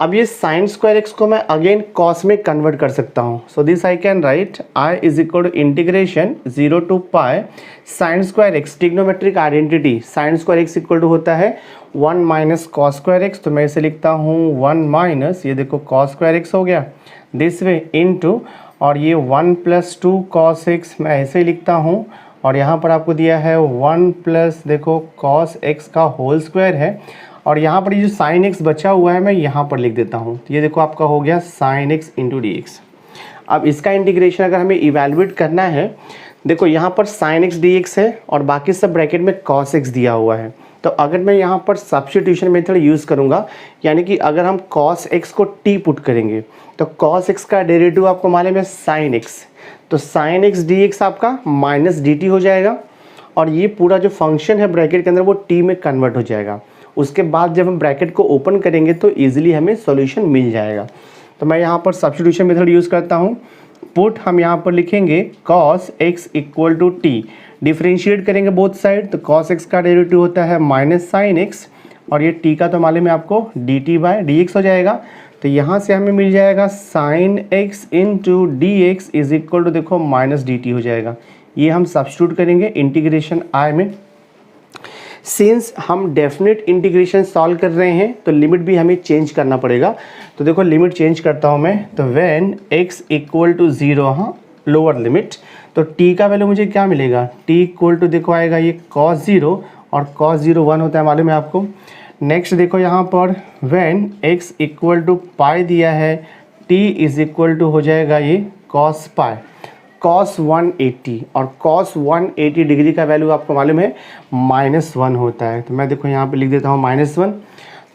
अब ये साइन स्क्वायर एक्स को मैं अगेन कॉस में कन्वर्ट कर सकता हूँ। So this I can write I is equal to integration 0 to pi sine square X, trigonometric identity, sine square X equal to होता है 1 माइनस कॉस स्क्वायर एक्स, तो मैं इसे लिखता हूँ 1 माइनस ये देखो कॉस स्क्वायर एक्स हो गया दिस वे इंटू, और ये 1 प्लस 2 कॉस एक्स मैं ऐसे ही लिखता हूँ, और यहाँ पर आपको दिया है 1 प्लस देखो कॉस एक्स का होल स्क्वायर है, और यहाँ पर ये जो साइन एक्स बचा हुआ है मैं यहाँ पर लिख देता हूँ। तो ये देखो आपका हो गया sign X into D x. अब इसका इंटीग्रेशन अगर हमें इवेलुएट करना है, देखो यहाँ पर साइन एक्स डी एक्स है और बाकी सब ब्रैकेट में कॉस एक्स दिया हुआ है। तो अगर मैं यहाँ पर सब्स्टिट्यूशन मेथड यूज़ करूँगा, यानी कि अगर हम कॉस एक्स को टी पुट करेंगे तो कॉस एक्स का डेरिवेटिव आपको मालूम है साइन एक्स, तो साइन एक्स डी एक्स आपका माइनस डी टी हो जाएगा, और ये पूरा जो फंक्शन है ब्रैकेट के अंदर वो टी में कन्वर्ट हो जाएगा। उसके बाद जब हम ब्रैकेट को ओपन करेंगे तो ईजिली हमें सॉल्यूशन मिल जाएगा। तो मैं यहाँ पर सब्स्टिट्यूशन मेथड यूज़ करता हूँ। पुट हम यहाँ पर लिखेंगे cos X equal to T, differentiate करेंगे बोथ साइड, तो कॉस एक्स का डेरिवेटिव होता है माइनस साइन एक्स, और ये टी का तो मालूम है आपको D T by D x हो जाएगा। तो यहाँ से हमें मिल जाएगा sine X into D x is equal to देखो माइनस डी टी हो जाएगा। ये हम सब्स्टिट्यूट करेंगे इंटीग्रेशन आई में। सिंस हम डेफिनेट इंटीग्रेशन सॉल्व कर रहे हैं तो लिमिट भी हमें चेंज करना पड़ेगा। तो देखो लिमिट चेंज करता हूँ मैं, तो व्हेन x इक्वल टू 0, हाँ लोअर लिमिट, तो t का वैल्यू मुझे क्या मिलेगा, t इक्वल टू देखो आएगा ये cos 0, और cos 0 1 होता है मालूम है आपको। नेक्स्ट देखो यहाँ पर व्हेन x इक्वल टू पाई दिया है, t इज इक्वल टू हो जाएगा ये cos पाई, cos 180, और cos 180 डिग्री का वैल्यू आपको मालूम है -1 होता है। तो मैं देखो यहाँ पे लिख देता हूँ -1।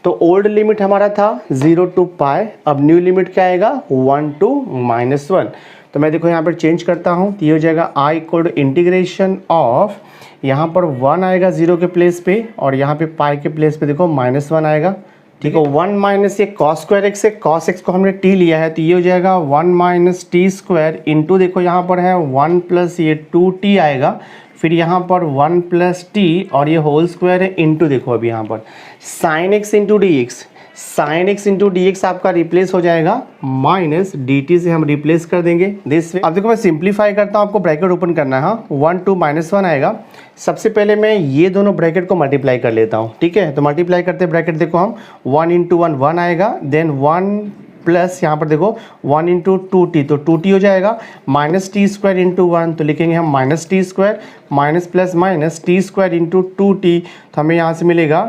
तो ओल्ड लिमिट हमारा था 0 to पाई, अब न्यू लिमिट क्या आएगा 1 to -1। तो मैं देखो यहाँ पर चेंज करता हूँ, तो ये हो जाएगा i equal to integration of यहाँ पर 1 आएगा 0 के प्लेस पे, और यहाँ पे पाई के प्लेस पे देखो -1 आएगा। ठीक है, 1 माइनस ये कॉस स्क्वायर एक्स है, कॉस एक्स को हमने टी लिया है तो ये हो जाएगा 1 माइनस टी स्क्वायर इंटू देखो यहाँ पर है 1 प्लस ये 2t आएगा, फिर यहाँ पर 1 प्लस टी और ये होल स्क्वायर है इंटू देखो अभी यहाँ पर sign X into D x, sign X into D x आपका रिप्लेस हो जाएगा माइनस डी टी से हम रिप्लेस कर देंगे दिस वे। अब देखो मैं सिंप्लीफाई करता हूँ, आपको ब्रैकेट ओपन करना है। हाँ, 1 2 -1 आएगा। सबसे पहले मैं ये दोनों ब्रैकेट को मल्टीप्लाई कर लेता हूँ। ठीक है, तो मल्टीप्लाई करते ब्रैकेट देखो हम 1 इंटू 1 1 आएगा, देन 1 प्लस यहाँ पर देखो 1 इंटू 2t, तो 2t हो जाएगा, माइनस टी स्क्वायर इंटू 1 तो लिखेंगे हम minus T square, minus plus minus T square into 2t, तो हमें यहाँ से मिलेगा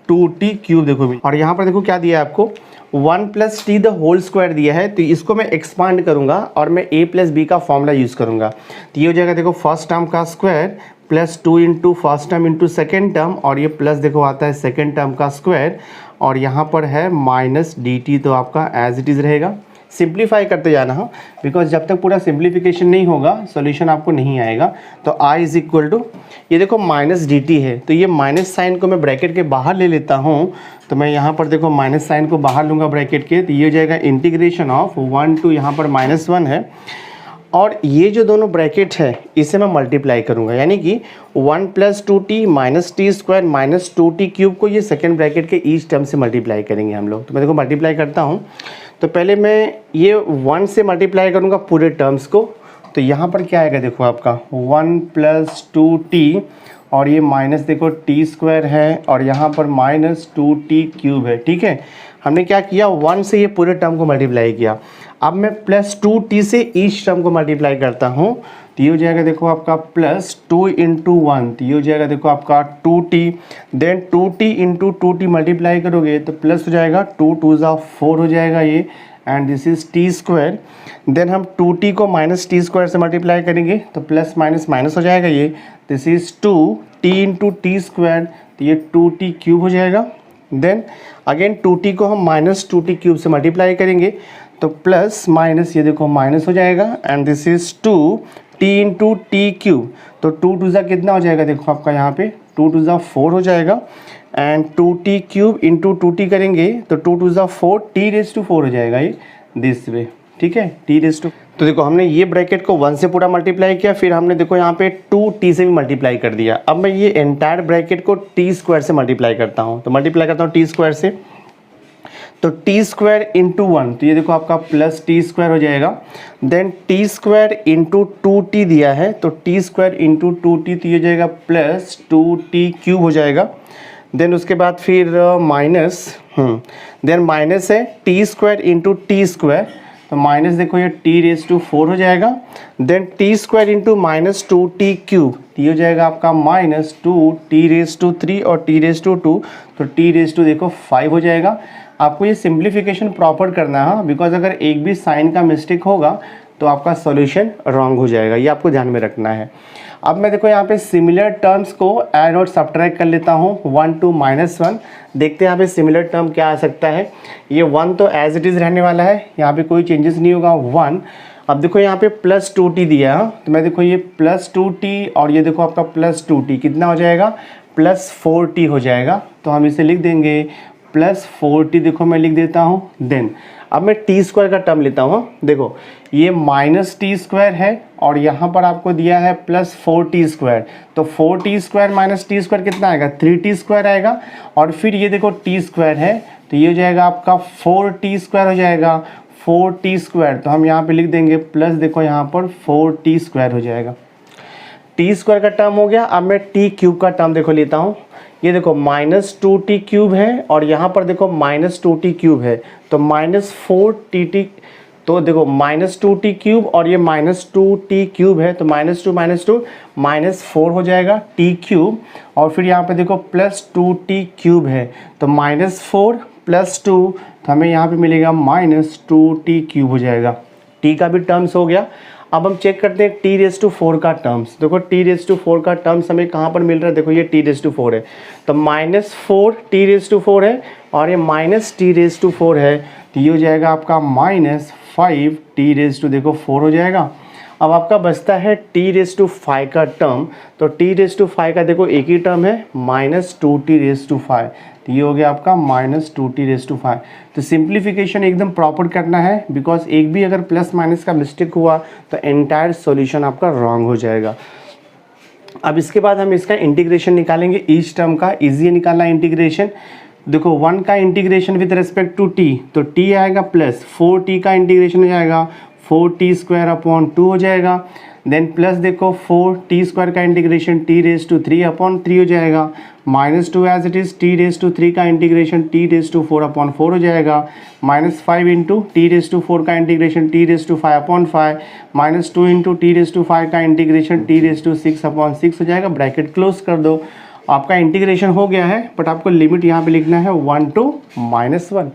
2t क्यूब देखो भी। और यहाँ पर देखो क्या दिया है आपको 1 plus T the whole square दिया है, तो इसको मैं एक्सपांड करूँगा और मैं a प्लस बी का फॉर्मूला यूज़ करूँगा। तो ये हो जाएगा देखो फर्स्ट टर्म का square plus 2 into first term into second term, और ये प्लस देखो आता है सेकेंड टर्म का स्क्वायर, और यहाँ पर है माइनस डी टी, तो आपका एज इट इज़ रहेगा। सिंप्लीफाई करते जाना। हाँ, बिकॉज जब तक पूरा सिंप्लीफिकेशन नहीं होगा सॉल्यूशन आपको नहीं आएगा। तो i इज इक्वल टू ये देखो माइनस डी टी है, तो ये माइनस साइन को मैं ब्रैकेट के बाहर ले लेता हूँ, तो मैं यहाँ पर देखो माइनस साइन को बाहर लूँगा ब्रैकेट के, तो ये हो जाएगा इंटीग्रेशन ऑफ 1 टू यहाँ पर -1 है, और ये जो दोनों ब्रैकेट है इसे मैं मल्टीप्लाई करूँगा, यानी कि 1 plus 2t minus T square minus 2t cube को ये सेकेंड ब्रैकेट के ईच टर्म से मल्टीप्लाई करेंगे हम लोग। तो मैं देखो मल्टीप्लाई करता हूँ, तो पहले मैं ये 1 से मल्टीप्लाई करूँगा पूरे टर्म्स को, तो यहाँ पर क्या आएगा देखो आपका 1 प्लस 2t और ये माइनस देखो टी स्क्वायर है, और यहाँ पर माइनस 2t क्यूब है। ठीक है, हमने क्या किया 1 से ये पूरे टर्म को मल्टीप्लाई किया। अब मैं प्लस 2t से ईच टर्म को मल्टीप्लाई करता हूँ, तो ये हो जाएगा देखो आपका प्लस 2 इंटू 1, तो ये हो जाएगा देखो आपका 2t, then 2t into 2t multiply करोगे तो प्लस हो जाएगा 2 2 4 हो जाएगा ये, and this is T square. Then हम 2t को माइनस टी स्क्वायर से मल्टीप्लाई करेंगे तो प्लस माइनस माइनस हो जाएगा ये, this is 2t into T square, तो ये 2t क्यूब हो जाएगा। देन अगेन 2t को हम माइनस 2t क्यूब से मल्टीप्लाई करेंगे तो प्लस माइनस ये देखो माइनस हो जाएगा, and this is 2t into T cube, तो 2 2 कितना हो जाएगा देखो आपका यहाँ पे 2 2 4 हो जाएगा, and 2t cube into 2t करेंगे तो 2 2 4 t रेज टू 4 हो जाएगा ये दिस वे। ठीक है, t रेज टू, तो देखो हमने ये ब्रैकेट को 1 से पूरा मल्टीप्लाई किया, फिर हमने देखो यहाँ पे 2t से भी मल्टीप्लाई कर दिया। अब मैं ये एंटायर ब्रैकेट को t स्क्वायर से मल्टीप्लाई करता हूँ, तो मल्टीप्लाई करता हूँ t स्क्वायर से, तो टी स्क्वायर इंटू 1, तो ये देखो आपका प्लस टी स्क्वायर हो जाएगा। Then T square into 2t दिया है, तो टी स्क्वायर इंटू 2t, तो ये हो जाएगा प्लस 2t क्यूब हो जाएगा। देन उसके बाद फिर माइनस देन माइनस है T square into T square, तो माइनस देखो ये टी रेज टू 4 हो जाएगा। Then T square into minus 2t cube, ये हो जाएगा आपका माइनस 2t रेज टू 3 और t रेज टू 2, तो t रेज टू देखो 5 हो जाएगा। आपको ये सिंप्लीफिकेशन प्रॉपर करना है, बिकॉज अगर एक भी साइन का मिस्टेक होगा तो आपका सॉल्यूशन रॉन्ग हो जाएगा, ये आपको ध्यान में रखना है। अब मैं देखो यहाँ पे सिमिलर टर्म्स को ऐड और सब्ट्रैक्ट कर लेता हूँ 1 टू -1, देखते हैं यहाँ पे सिमिलर टर्म क्या आ सकता है। ये 1 तो एज इट इज़ रहने वाला है, यहाँ पे कोई चेंजेस नहीं होगा 1। अब देखो यहाँ पे प्लस 2t दिया है, तो मैं देखो ये प्लस 2t और ये देखो आपका प्लस 2t कितना हो जाएगा प्लस 4t हो जाएगा, तो हम इसे लिख देंगे प्लस 4t, देखो मैं लिख देता हूँ। देन अब मैं टी स्क्वायर का टर्म लेता हूँ, देखो ये माइनस टी स्क्वायर है और यहाँ पर आपको दिया है प्लस 4t स्क्वायर, तो 4t square minus T square कितना आएगा 3t स्क्वायर आएगा, और फिर ये देखो टी स्क्वायर है तो ये हो जाएगा आपका 4t स्क्वायर हो जाएगा 4t स्क्वायर, तो हम यहाँ पे लिख देंगे प्लस देखो यहाँ पर 4t स्क्वायर हो जाएगा। टी स्क्वायर का टर्म हो गया। अब मैं टी क्यूब का टर्म देखो लेता हूँ, ये देखो माइनस 2t क्यूब है और यहाँ पर देखो माइनस 2t क्यूब है, तो माइनस 4t, तो देखो माइनस 2t क्यूब और ये माइनस 2t क्यूब है, तो माइनस 2 माइनस 4 हो जाएगा t क्यूब, और फिर यहाँ पे देखो प्लस 2t क्यूब है, तो माइनस 4 प्लस 2, तो हमें यहाँ पे मिलेगा माइनस 2t क्यूब हो जाएगा। t का भी टर्म्स हो गया। अब हम चेक करते हैं टी रेज टू 4 का टर्म्स, देखो टी रेज टू 4 का टर्म्स हमें कहाँ पर मिल रहा है, देखो ये टी रेज टू 4 है, तो माइनस 4 टी रेज टू 4 है और ये माइनस टी रेज टू 4 है, तो ये हो जाएगा आपका माइनस 5 टी रेज टू देखो 4 हो जाएगा। अब आपका बचता है t⁵ का टर्म। तो t⁵ का देखो एक ही टर्म है -2t⁵, तो ये हो गया आपका -2t⁵। तो सिंप्लीफिकेशन एकदम प्रॉपर करना है, बिकॉज एक भी अगर प्लस माइनस का मिस्टेक हुआ तो एंटायर सॉल्यूशन आपका रॉन्ग हो जाएगा। अब इसके बाद हम इसका इंटीग्रेशन निकालेंगे, ईच टर्म का इजी है निकालना इंटीग्रेशन। देखो 1 का integration with respect to t, तो t आएगा प्लस 4t का इंटीग्रेशन हो जाएगा 4t² हो जाएगा। देन प्लस देखो 4t² का इंटीग्रेशन t⁵ हो जाएगा, -2 एज इट इज़ t⁵ का इंटीग्रेशन t⁴ हो जाएगा, -5 इंटू t⁴ का इंटीग्रेशन t⁵/5, -2 इंटू t⁵ का इंटीग्रेशन t⁶/6 हो जाएगा। ब्रैकेट क्लोज कर दो, आपका इंटीग्रेशन हो गया है। बट आपको लिमिट यहाँ पे लिखना है 1 to -1।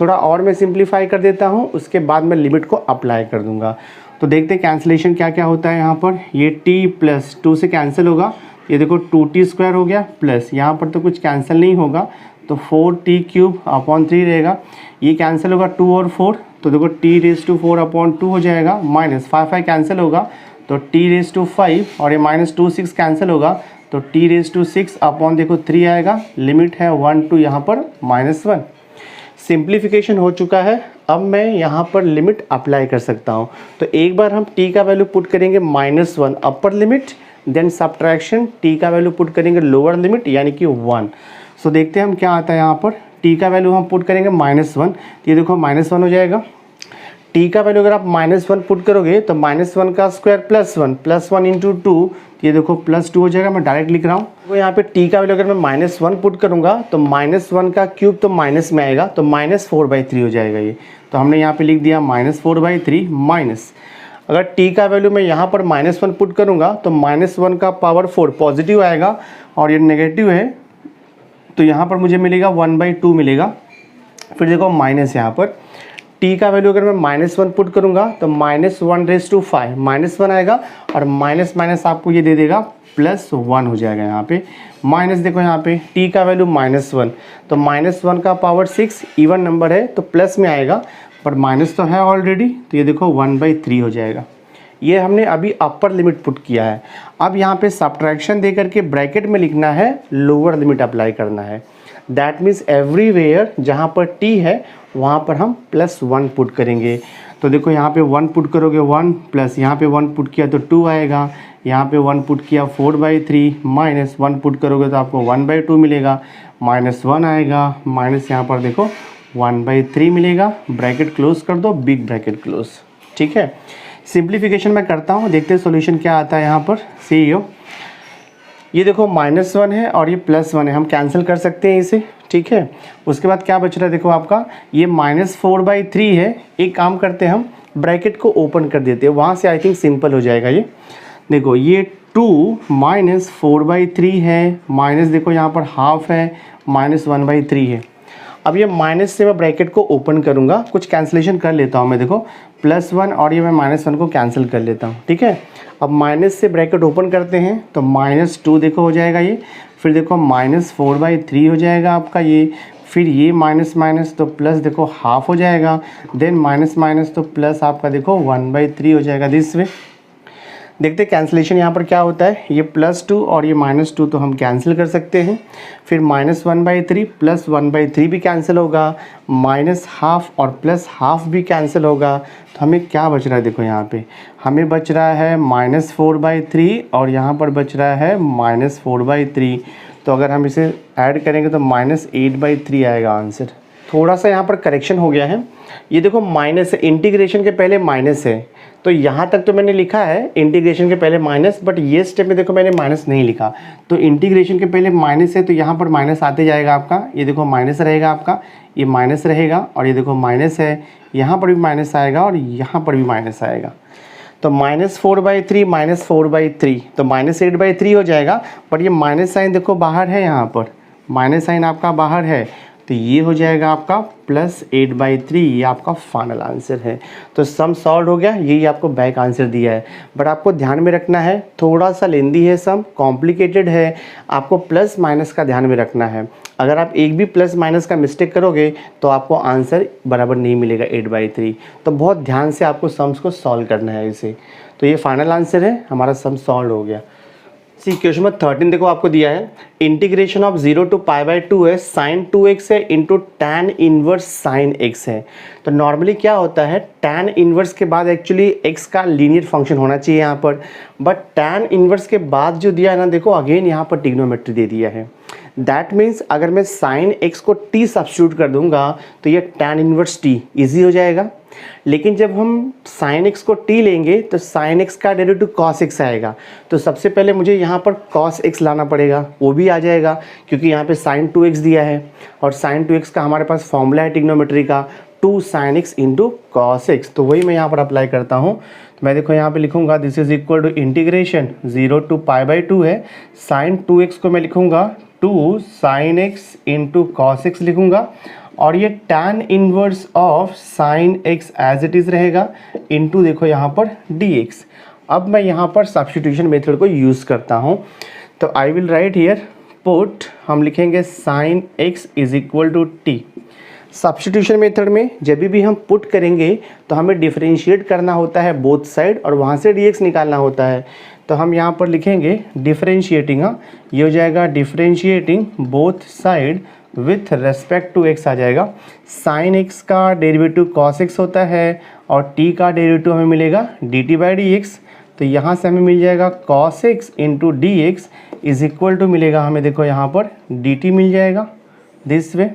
थोड़ा और मैं सिंप्लीफाई कर देता हूँ, उसके बाद मैं लिमिट को अप्लाई कर दूंगा। तो देखते हैं कैंसिलेशन क्या क्या होता है यहाँ पर। ये t + 2 से कैंसिल होगा, ये देखो 2t² हो गया, प्लस यहाँ पर तो कुछ कैंसिल नहीं होगा तो 4t³ रहेगा, ये कैंसिल होगा 2 और 4, तो देखो t⁴/2 हो जाएगा, -5 कैंसिल होगा तो t⁵, और ये -2 6 कैंसिल होगा तो t⁵ देखो 3 आएगा, लिमिट है 1 to यहाँ पर -1। सिंप्लीफिकेशन हो चुका है, अब मैं यहाँ पर लिमिट अप्लाई कर सकता हूँ। तो एक बार हम t का वैल्यू पुट करेंगे -1 upper limit, then subtraction t का वैल्यू पुट करेंगे लोअर लिमिट यानी कि 1। सो देखते हैं हम क्या आता है यहाँ पर। t का वैल्यू हम पुट करेंगे -1, तो ये देखो -1 हो जाएगा। t का वैल्यू अगर आप -1 पुट करोगे तो -1 का स्क्वायर +1 इंटू 2, ये देखो +2 हो जाएगा। मैं डायरेक्ट लिख रहा हूँ, तो यहाँ पे t का वैल्यू अगर मैं -1 पुट करूँगा तो -1 का क्यूब तो माइनस में आएगा, तो -4/3 हो जाएगा ये। तो हमने यहाँ पे लिख दिया -4/3 माइनस, अगर t का वैल्यू मैं यहाँ पर -1 पुट करूँगा तो -1 का पावर 4 पॉजिटिव आएगा, और ये नेगेटिव है तो यहाँ पर मुझे मिलेगा 1/2 मिलेगा। फिर देखो माइनस यहाँ पर t का वैल्यू अगर मैं -1 पुट करूँगा तो -1/5 -1 आएगा, और माइनस माइनस आपको ये दे देगा +1 हो जाएगा यहाँ पे। माइनस देखो यहाँ पे t का वैल्यू -1, तो -1 का पावर 6 इवन नंबर है तो प्लस में आएगा, पर माइनस तो है ऑलरेडी, तो ये देखो 1/3 हो जाएगा। ये हमने अभी अपर लिमिट पुट किया है। अब यहाँ पे सब्ट्रैक्शन दे करके ब्रैकेट में लिखना है, लोअर लिमिट अप्लाई करना है। दैट मीन्स एवरीवेयर जहाँ पर t है वहाँ पर हम +1 पुट करेंगे। तो देखो यहाँ पे 1 पुट करोगे 1, प्लस यहाँ पे 1 पुट किया तो 2 आएगा, यहाँ पे 1 पुट किया 4/3, माइनस 1 पुट करोगे तो आपको 1/2 मिलेगा, -1 आएगा, माइनस यहाँ पर देखो 1/3 मिलेगा। ब्रैकेट क्लोज कर दो, बिग ब्रैकेट क्लोज। ठीक है, सिंप्लीफिकेशन मैं करता हूँ, देखते हैं सॉल्यूशन क्या आता है यहाँ पर। सी ये देखो -1 है और ये +1 है, हम कैंसिल कर सकते हैं इसे। ठीक है, उसके बाद क्या बच रहा है देखो आपका, ये -4/3 है। एक काम करते हैं, हम ब्रैकेट को ओपन कर देते हैं, वहाँ से आई थिंक सिंपल हो जाएगा। ये देखो ये 2 -4/3 है, माइनस देखो यहाँ पर हाफ है, -1/3 है। अब ये माइनस से मैं ब्रैकेट को ओपन करूँगा, कुछ कैंसिलेशन कर लेता हूँ मैं। देखो +1 और ये मैं -1 को कैंसिल कर लेता हूँ। ठीक है, अब माइनस से ब्रैकेट ओपन करते हैं तो -2 देखो हो जाएगा ये, फिर देखो -4/3 हो जाएगा आपका ये, फिर ये माइनस माइनस तो प्लस देखो हाफ हो जाएगा, देन माइनस माइनस तो प्लस आपका देखो 1/3 हो जाएगा दिस वे। देखते हैं कैंसिलेशन यहाँ पर क्या होता है। ये +2 और ये -2 तो हम कैंसिल कर सकते हैं, फिर -1/3 प्लस 1/3 भी कैंसिल होगा, -1/2 और +1/2 भी कैंसिल होगा। तो हमें क्या बच रहा है देखो यहाँ पे, हमें बच रहा है -4/3 और यहाँ पर बच रहा है -4/3। तो अगर हम इसे ऐड करेंगे तो -8/3 आएगा आंसर। थोड़ा सा यहाँ पर करेक्शन हो गया है, ये देखो माइनस है, इंटीग्रेशन के पहले माइनस है, तो यहाँ तक तो मैंने लिखा है इंटीग्रेशन के पहले माइनस, बट ये स्टेप में देखो मैंने माइनस नहीं लिखा। तो इंटीग्रेशन के पहले माइनस है तो यहाँ पर माइनस आते जाएगा आपका, ये देखो माइनस रहेगा आपका, ये माइनस रहेगा, और ये देखो माइनस है, यहाँ पर भी माइनस आएगा और यहाँ पर भी माइनस आएगा। तो -4/3 -4/3 तो -8/3 हो जाएगा। बट ये माइनस साइन देखो बाहर है, यहाँ पर माइनस साइन आपका बाहर है, तो ये हो जाएगा आपका +8/3, ये आपका फाइनल आंसर है। तो सम सॉल्व हो गया, यही आपको बैक आंसर दिया है। बट आपको ध्यान में रखना है, थोड़ा सा लेंदी है, सम कॉम्प्लिकेटेड है, आपको प्लस माइनस का ध्यान में रखना है। अगर आप एक भी प्लस माइनस का मिस्टेक करोगे तो आपको आंसर बराबर नहीं मिलेगा 8/3। तो बहुत ध्यान से आपको सम्स को सॉल्व करना है इसे। तो ये फाइनल आंसर है, हमारा सम सॉल्व हो गया। सी क्वेश्चन नंबर 13 देखो आपको दिया है, इंटीग्रेशन ऑफ 0 to π/2 है, sin 2x है into tan inverse sin x है। तो नॉर्मली क्या होता है, tan इनवर्स के बाद एक्चुअली x का लीनियर फंक्शन होना चाहिए यहाँ पर, बट tan इनवर्स के बाद जो दिया है ना, देखो अगेन यहाँ पर ट्रिग्नोमेट्री दे दिया है। दैट मीन्स अगर मैं sin x को t सब्स्टिट्यूट कर दूंगा तो ये tan इनवर्स t ईजी हो जाएगा। लेकिन जब हम sin x को t लेंगे तो sin x का डेरिवेटिव cos x आएगा। तो सबसे पहले मुझे यहाँ पर cos x लाना पड़ेगा, वो भी आ जाएगा क्योंकि यहाँ पे sin 2x दिया है, और sin 2x का हमारे पास फॉर्मूला है ट्रिग्नोमेट्री का 2 sin x into cos x। तो वही मैं यहाँ पर अप्लाई करता हूँ। तो मैं देखो यहाँ पे लिखूँगा this is equal to integration 0 to π/2 है, sin 2x को मैं लिखूँगा 2 sin x into cos x लिखूँगा, और ये tan inverse of sin x as it is रहेगा इंटू देखो यहाँ पर dx। अब मैं यहाँ पर सब्स्टिट्यूशन मेथड को यूज़ करता हूँ। तो I will write here put, हम लिखेंगे sin x is equal to t। Substitution method में जब भी हम पुट करेंगे तो हमें डिफरेंशिएट करना होता है बोथ साइड, और वहाँ से dx निकालना होता है। तो हम यहाँ पर लिखेंगे डिफरेंशिएटिंग, ये हो जाएगा differentiating both side with respect to x आ जाएगा। sin x का डेरिवेटिव cos x होता है, और t का डेरिवेटिव हमें मिलेगा dt/dx। तो यहाँ से हमें मिल जाएगा cos x into D x is equal to मिलेगा हमें, देखो यहाँ पर dt मिल जाएगा this way,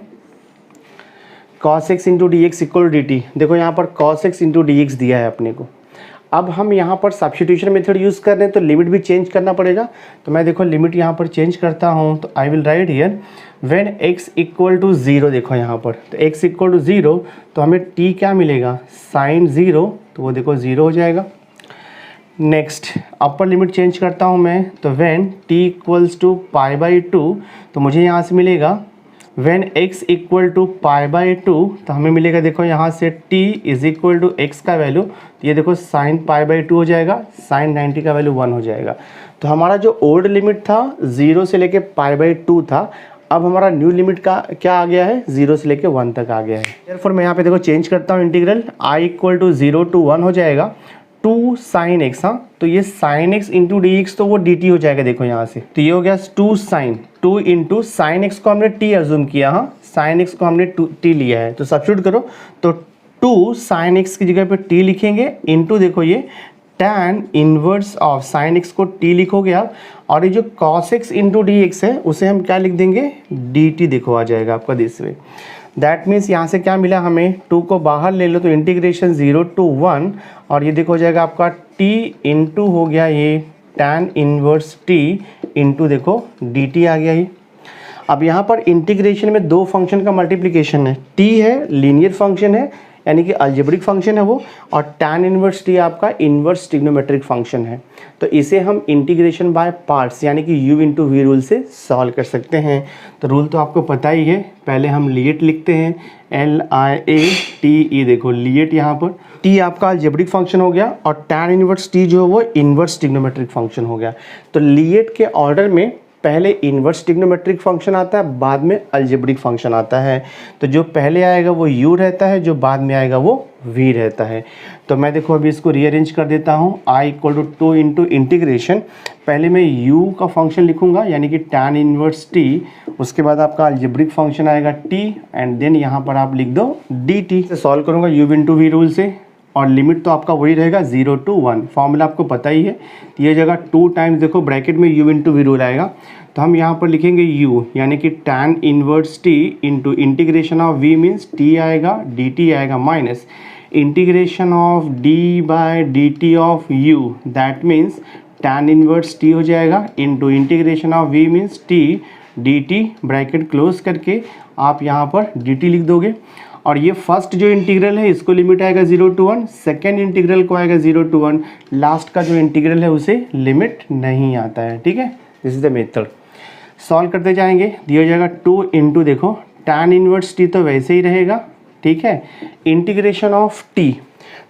cos x into D x equal to dt। देखो यहाँ पर cos x into D x दिया है अपने को। अब हम यहाँ पर सब्स्टिट्यूशन मेथड यूज़ कर रहे हैं तो लिमिट भी चेंज करना पड़ेगा। तो मैं देखो लिमिट यहाँ पर चेंज करता हूँ। तो I will write here when x equal to 0, देखो यहाँ पर तो x इक्वल टू 0 तो हमें t क्या मिलेगा sin 0, तो वो देखो 0 हो जाएगा। नेक्स्ट अपर लिमिट चेंज करता हूँ मैं, तो व्हेन t इक्वल्स टू π/2 तो मुझे यहाँ से मिलेगा व्हेन x इक्वल टू π/2 तो हमें मिलेगा देखो यहाँ से t is equal to x का वैल्यू, तो ये देखो sin π/2 हो जाएगा, sin 90 का वैल्यू 1 हो जाएगा। तो हमारा जो ओल्ड लिमिट था 0 से लेके π/2 था, अब हमारा न्यू लिमिट का क्या आ गया है, 0 से लेके 1 तक आ गया है। देयरफॉर मैं यहाँ पे देखो चेंज करता हूँ, integral i equal to 0 to 1 हो जाएगा 2 sin x। हाँ, तो ये sin x into D x तो वो dt हो जाएगा, देखो यहाँ से। तो ये हो गया 2 इंटू sin x को हमने t एज्यूम किया, हाँ sin x को हमने t लिया है, तो सब्स्टिट्यूट करो तो 2 sin x की जगह पे t लिखेंगे इंटू देखो ये tan inverse of sin x को t लिखोगे आप, और ये जो cos x into D x है उसे हम क्या लिख देंगे dt, देखो आ जाएगा आपका दिस वे। दैट मीन्स यहाँ से क्या मिला हमें, 2 को बाहर ले लो तो इंटीग्रेशन 0 to 1, और ये देखो हो जाएगा आपका t इंटू हो गया ये tan इनवर्स t इंटू देखो dt आ गया ये। अब यहाँ पर इंटीग्रेशन में दो फंक्शन का मल्टीप्लिकेशन है, t है लीनियर फंक्शन है यानी कि अलजेब्रिक फंक्शन है वो, और tan इनवर्स t आपका इनवर्स ट्रिग्नोमेट्रिक फंक्शन है। तो इसे हम इंटीग्रेशन बाय पार्ट्स यानी कि u इंटू वी रूल से सॉल्व कर सकते हैं। तो रूल तो आपको पता ही है, पहले हम लिएट लिखते हैं LIATE, देखो लिएट यहाँ पर t आपका अलजेब्रिक फंक्शन हो गया, और tan इनवर्स t जो है वो इनवर्स ट्रिग्नोमेट्रिक फंक्शन हो गया। तो लिएट के ऑर्डर में पहले इनवर्स ट्रिग्नोमेट्रिक फंक्शन आता है, बाद में अलजेब्रिक फंक्शन आता है। तो जो पहले आएगा वो u रहता है, जो बाद में आएगा वो v रहता है। तो मैं देखो अभी इसको रीअरेंज कर देता हूँ, i equal to 2 into integration, पहले मैं u का फंक्शन लिखूंगा यानी कि tan इनवर्स t, उसके बाद आपका अलजेब्रिक फंक्शन आएगा t, एंड देन यहाँ पर आप लिख दो dt। से सॉल्व करूँगा u इंटू वी रूल से, और लिमिट तो आपका वही रहेगा 0 to 1, फॉर्मूला आपको पता ही है। तो ये जगह 2 टाइम्स देखो ब्रैकेट में u इंटू वी रूल आएगा, तो हम यहाँ पर लिखेंगे u यानी कि tan inverse t into integration of v means t आएगा, dt आएगा minus integration of d by dt of u, that means tan inverse t हो जाएगा into integration of v means t dt, bracket close करके आप यहाँ पर dt लिख दोगे। और ये फर्स्ट जो इंटीग्रल है इसको लिमिट आएगा 0 to 1, सेकेंड इंटीग्रल को आएगा 0 to 1, लास्ट का जो इंटीग्रल है उसे लिमिट नहीं आता है। ठीक है, this is the method. Solve करते जाएंगे, दिया जाएगा 2 इंटू देखो tan इनवर्स टी तो वैसे ही रहेगा, ठीक है। इंटीग्रेशन ऑफ टी,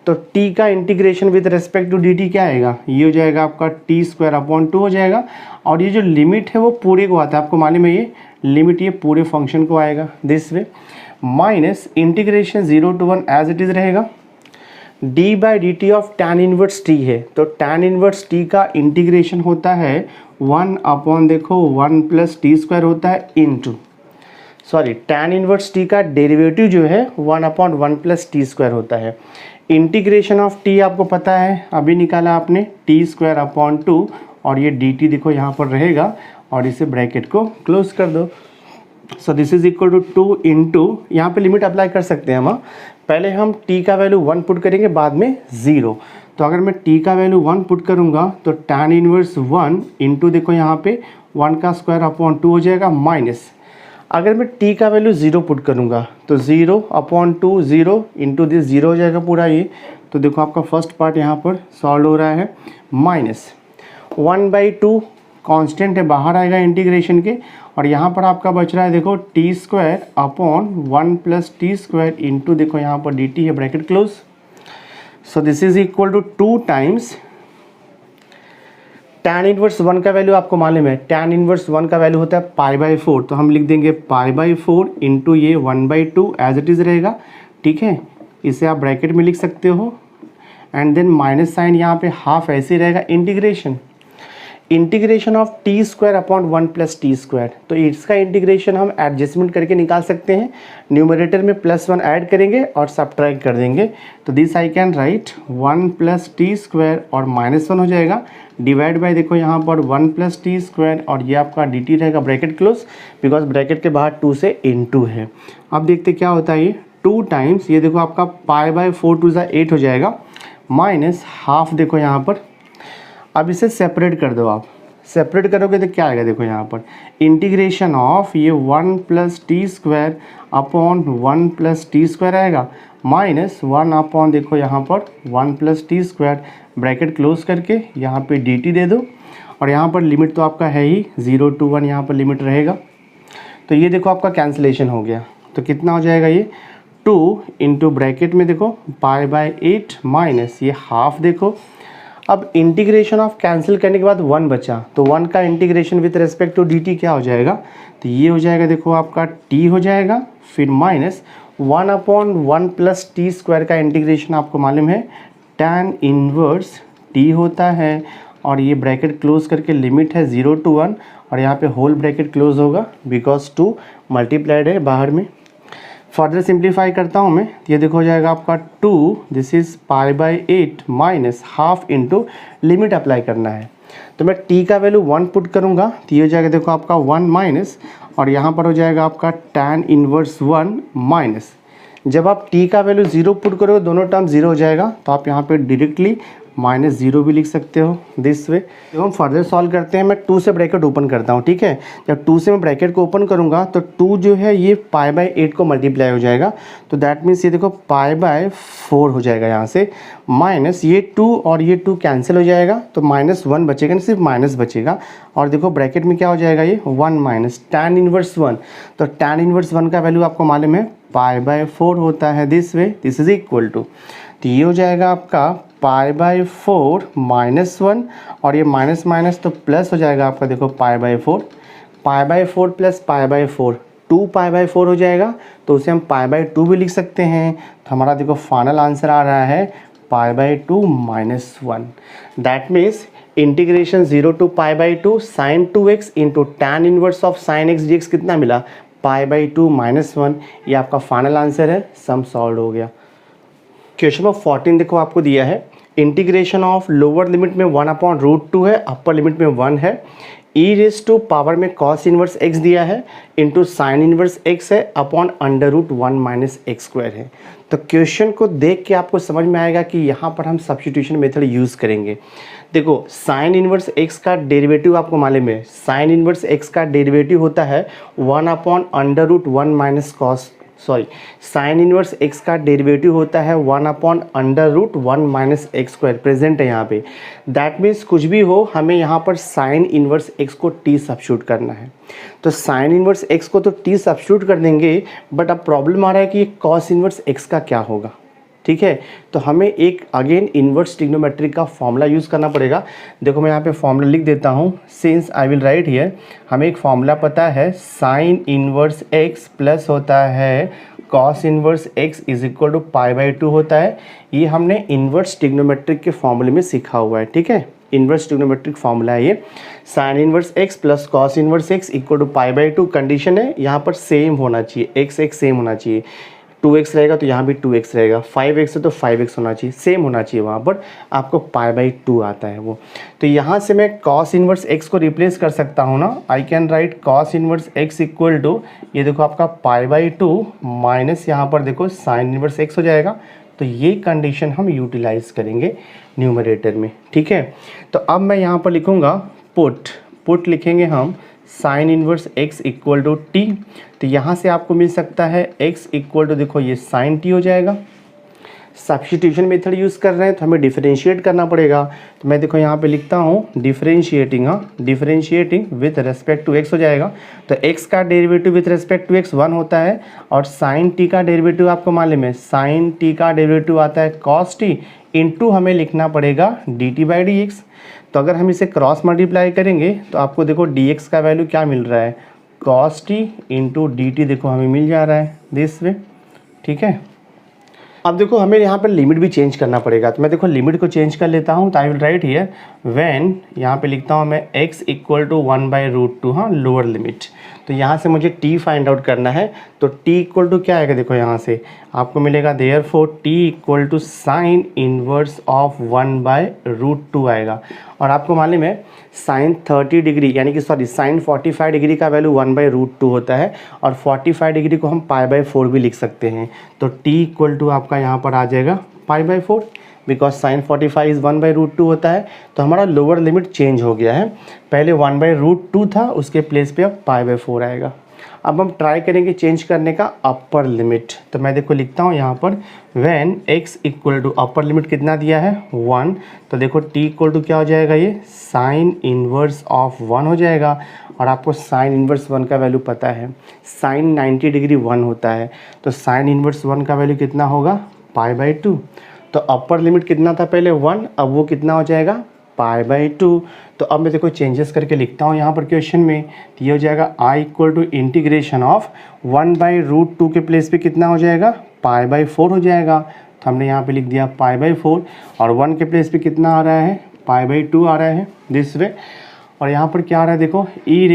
तो टी का integration with respect to d t क्या आएगा, ये हो जाएगा आपका टी स्क्वायर अपॉन 2 हो जाएगा। और ये जो लिमिट है वो पूरे को आता है, आपको मालूम है ये लिमिट ये पूरे फंक्शन को आएगा this way, minus integration 0 to 1 as it is रहेगा। D by d t of tan inverse t है, तो टैन इनवर्स टी का इंटीग्रेशन होता है 1 अपॉन देखो 1 प्लस टी स्क्वायर होता है into, sorry tan inverse t का डेरिवेटिव जो है 1 अपॉन 1 प्लस टी स्क्वायर होता है। इंटीग्रेशन ऑफ टी आपको पता है, अभी निकाला आपने, टी स्क्वायर अपॉन 2 और ये डी टी देखो यहाँ पर रहेगा और इसे ब्रैकेट को क्लोज कर दो। So this is equal to 2 into, यहाँ पर लिमिट अप्लाई कर सकते हैं हम, पहले हम t का वैल्यू 1 पुट करेंगे बाद में 0। तो अगर मैं t का वैल्यू 1 पुट करूँगा तो tan इनवर्स 1 इंटू देखो यहाँ पे 1 का स्क्वायर अपॉन 2 हो जाएगा माइनस, अगर मैं t का वैल्यू 0 पुट करूँगा तो 0 अपॉन 2 0 इंटू दिस 0 हो जाएगा पूरा ये। तो देखो आपका फर्स्ट पार्ट यहाँ पर सॉल्व हो रहा है, माइनस 1/2 कांस्टेंट है बाहर आएगा इंटीग्रेशन के, और यहाँ पर आपका बच रहा है देखो t square upon 1 plus T square into देखो यहाँ पर डी टी है bracket close. So this is equal to 2 times tan inverse 1 का वैल्यू आपको मालूम है, टैन इनवर्स 1 का वैल्यू होता है π/4, तो हम लिख देंगे π/4 इंटू ये 1/2 एज इट इज़ रहेगा, ठीक है। इसे आप ब्रैकेट में लिख सकते हो एंड देन माइनस साइन यहाँ पे हाफ ऐसे ही रहेगा, integration of T square upon 1 plus T square, तो इसका इंटीग्रेशन हम एडजस्टमेंट करके निकाल सकते हैं, न्यूमरेटर में +1 ऐड करेंगे और सब्ट्रैक्ट कर देंगे। तो this I can right 1 plus T square और -1 हो जाएगा, डिवाइड बाय देखो यहाँ पर 1 प्लस टी स्क्वायर और ये आपका डी टी रहेगा ब्रैकेट क्लोज, बिकॉज ब्रैकेट के बाहर 2 से इनटू है। अब देखते क्या होता है, ये 2 टाइम्स ये देखो आपका π/4 2 = 8 हो जाएगा, माइनस हाफ देखो यहाँ पर। अब इसे सेपरेट कर दो, आप सेपरेट करोगे तो क्या आएगा देखो यहाँ पर इंटीग्रेशन ऑफ ये 1 plus T square upon 1 plus T square आएगा, माइनस 1 अपॉन देखो यहाँ पर 1 plus T square bracket close करके यहाँ पे डी टी दे दो, और यहाँ पर लिमिट तो आपका है ही 0 to 1 यहाँ पर लिमिट रहेगा। तो ये देखो आपका कैंसिलेशन हो गया, तो कितना हो जाएगा ये 2 इंटू ब्रैकेट में देखो π/8 माइनस ये हाफ देखो। अब इंटीग्रेशन ऑफ कैंसिल करने के बाद 1 बचा, तो 1 का integration with respect to d t क्या हो जाएगा, तो ये हो जाएगा देखो आपका t हो जाएगा, फिर minus 1 upon 1 plus T square का इंटीग्रेशन आपको मालूम है tan इनवर्स t होता है, और ये ब्रैकेट क्लोज करके लिमिट है 0 to 1 और यहाँ पे होल ब्रैकेट क्लोज होगा बिकॉज 2 मल्टीप्लाइड है बाहर में। फर्दर सिंप्लीफाई करता हूँ मैं, ये देखो हो जाएगा आपका 2, this is π/8 minus half into limit apply करना है, तो मैं t का वैल्यू 1 पुट करूँगा तो ये हो जाएगा देखो आपका 1 माइनस, और यहाँ पर हो जाएगा आपका tan इनवर्स 1 माइनस। जब आप t का वैल्यू 0 पुट करोगे दोनों टर्म 0 हो जाएगा, तो आप यहाँ पे डायरेक्टली -0 भी लिख सकते हो दिस वे। जब हम फर्दर सॉल्व करते हैं, मैं 2 से ब्रैकेट ओपन करता हूँ, ठीक है। जब 2 से मैं ब्रैकेट को ओपन करूँगा तो 2 जो है ये π/8 को मल्टीप्लाई हो जाएगा, तो दैट मीन्स ये देखो π/4 हो जाएगा यहाँ से, माइनस ये 2 और ये 2 कैंसिल हो जाएगा, तो -1 बचेगा, सिर्फ माइनस बचेगा, और देखो ब्रैकेट में क्या हो जाएगा ये 1 माइनस tan इनवर्स 1, तो tan इनवर्स 1 का वैल्यू आपको मालूम है π/4 होता है this way, this is equal to, तो ये हो जाएगा आपका π/4 -1, और ये माइनस माइनस तो प्लस हो जाएगा आपका देखो π/4 प्लस π/4 2π/4 हो जाएगा, तो उसे हम π/2 भी लिख सकते हैं। तो हमारा देखो फाइनल आंसर आ रहा है π/2 -1। That means integration 0 to π/2 sin 2x into tan inverse of sin x dx कितना मिला π/2 -1, ये आपका फाइनल आंसर है। सम सॉल्व हो गया। क्वेश्चन नंबर 14 देखो आपको दिया है, इंटीग्रेशन ऑफ लोअर लिमिट में 1/√2 है, अपर लिमिट में 1 है, e⁻ में cos इनवर्स x दिया है इंटू साइन इनवर्स x है अपॉन √1 - x² है। तो क्वेश्चन को देख के आपको समझ में आएगा कि यहाँ पर हम सब्स्टिट्यूशन मेथड यूज़ करेंगे। देखो साइन इनवर्स x का डेरिवेटिव आपको मालूम है, साइन इनवर्स x का डेरिवेटिव होता है 1/√1 - cos sorry sine inverse x का डेरिवेटिव होता है 1/√1 माइनस एक्स स्क्वायर, प्रेजेंट है यहाँ पे। दैट मीन्स कुछ भी हो हमें यहाँ पर साइन इनवर्स x को t सब्स्टिट्यूट करना है। तो साइन इनवर्स x को तो t सब्स्टिट्यूट कर देंगे, बट अब प्रॉब्लम आ रहा है कि कॉस इनवर्स x का क्या होगा। ठीक है, तो हमें एक अगेन इन्वर्स ट्रिग्नोमेट्रिक का फॉर्मूला यूज़ करना पड़ेगा। देखो मैं यहाँ पे फॉर्मूला लिख देता हूँ, since I will write here. हमें एक फॉर्मूला पता है, साइन इन्वर्स x प्लस होता है cos inverse x is equal to π/2 होता है। ये हमने इन्वर्स ट्रिग्नोमेट्रिक के फॉर्मूले में सीखा हुआ है। ठीक है, इन्वर्स ट्रिग्नोमेट्रिक फॉर्मूला है ये, sine inverse x plus cos inverse x equal to π/2। Condition है यहाँ पर सेम होना चाहिए, x सेम होना चाहिए। 2x रहेगा तो यहाँ भी 2x रहेगा, 5x है तो 5x होना चाहिए, सेम होना चाहिए वहाँ पर। आपको π/2 आता है वो। तो यहाँ से मैं cos इनवर्स x को रिप्लेस कर सकता हूँ ना। I can write cos inverse x equal to, ये देखो आपका π/2 माइनस यहाँ पर देखो साइन इनवर्स x हो जाएगा। तो ये कंडीशन हम यूटिलाइज करेंगे न्यूमरेटर में। ठीक है, तो अब मैं यहाँ पर लिखूँगा पुट लिखेंगे हम sine inverse x equal to T. तो यहाँ से आपको मिल सकता है x इक्वल टू, देखो ये साइन टी हो जाएगा। सब्स्टिट्यूशन मेथड यूज़ कर रहे हैं तो हमें डिफरेंशिएट करना पड़ेगा। तो मैं देखो यहाँ पे लिखता हूँ differentiating with respect to x हो जाएगा। तो x का derivative with respect to x 1 होता है, और साइन t का डेरिवेटिव आपको मालूम है, साइन t का डेरिवेटिव आता है cos t इंटू हमें लिखना पड़ेगा dt/dx। तो अगर हम इसे क्रॉस मल्टीप्लाई करेंगे तो आपको देखो dx का वैल्यू क्या मिल रहा है, cos t इंटू dt देखो हमें मिल जा रहा है दिस वे। ठीक है, अब देखो हमें यहाँ पर लिमिट भी चेंज करना पड़ेगा। तो मैं देखो लिमिट को चेंज कर लेता हूँ। तो I will write here when, यहाँ पे लिखता हूँ मैं x इक्वल टू 1/√2, हाँ लोअर लिमिट। तो यहाँ से मुझे t फाइंड आउट करना है। तो t इक्वल टू क्या आएगा, देखो यहाँ से आपको मिलेगा therefore t equal to sine inverse of 1/√2 आएगा। और आपको मालूम है साइन 30 डिग्री यानी कि साइन 45 डिग्री का वैल्यू 1/√2 होता है, और 45 डिग्री को हम π/4 भी लिख सकते हैं। तो t इक्वल टू आपका यहाँ पर आ जाएगा π/4, बिकॉज साइन 45 इज़ 1/√2 होता है। तो हमारा लोअर लिमिट चेंज हो गया है, पहले 1/√2 था, उसके प्लेस पे अब π/4 आएगा। अब हम ट्राई करेंगे चेंज करने का अपर लिमिट। तो मैं देखो लिखता हूँ यहाँ पर when x equal to, upper limit कितना दिया है 1। तो देखो t इक्वल टू क्या हो जाएगा, ये साइन इनवर्स ऑफ 1 हो जाएगा। और आपको साइन इनवर्स 1 का वैल्यू पता है, साइन 90 डिग्री 1 होता है। तो साइन इनवर्स 1 का वैल्यू कितना होगा, π/2। तो अपर लिमिट कितना था पहले 1, अब वो कितना हो जाएगा π/2। तो अब मैं देखो चेंजेस करके लिखता हूँ यहाँ पर क्वेश्चन में। तो ये हो जाएगा i equal to integration of 1/√2 के प्लेस पे कितना हो जाएगा, π/4 हो जाएगा। तो हमने यहाँ पे लिख दिया π/4, और 1 के प्लेस पे कितना आ रहा है, π/2 आ रहा है दिस वे। और यहाँ पर क्या आ रहा है देखो, e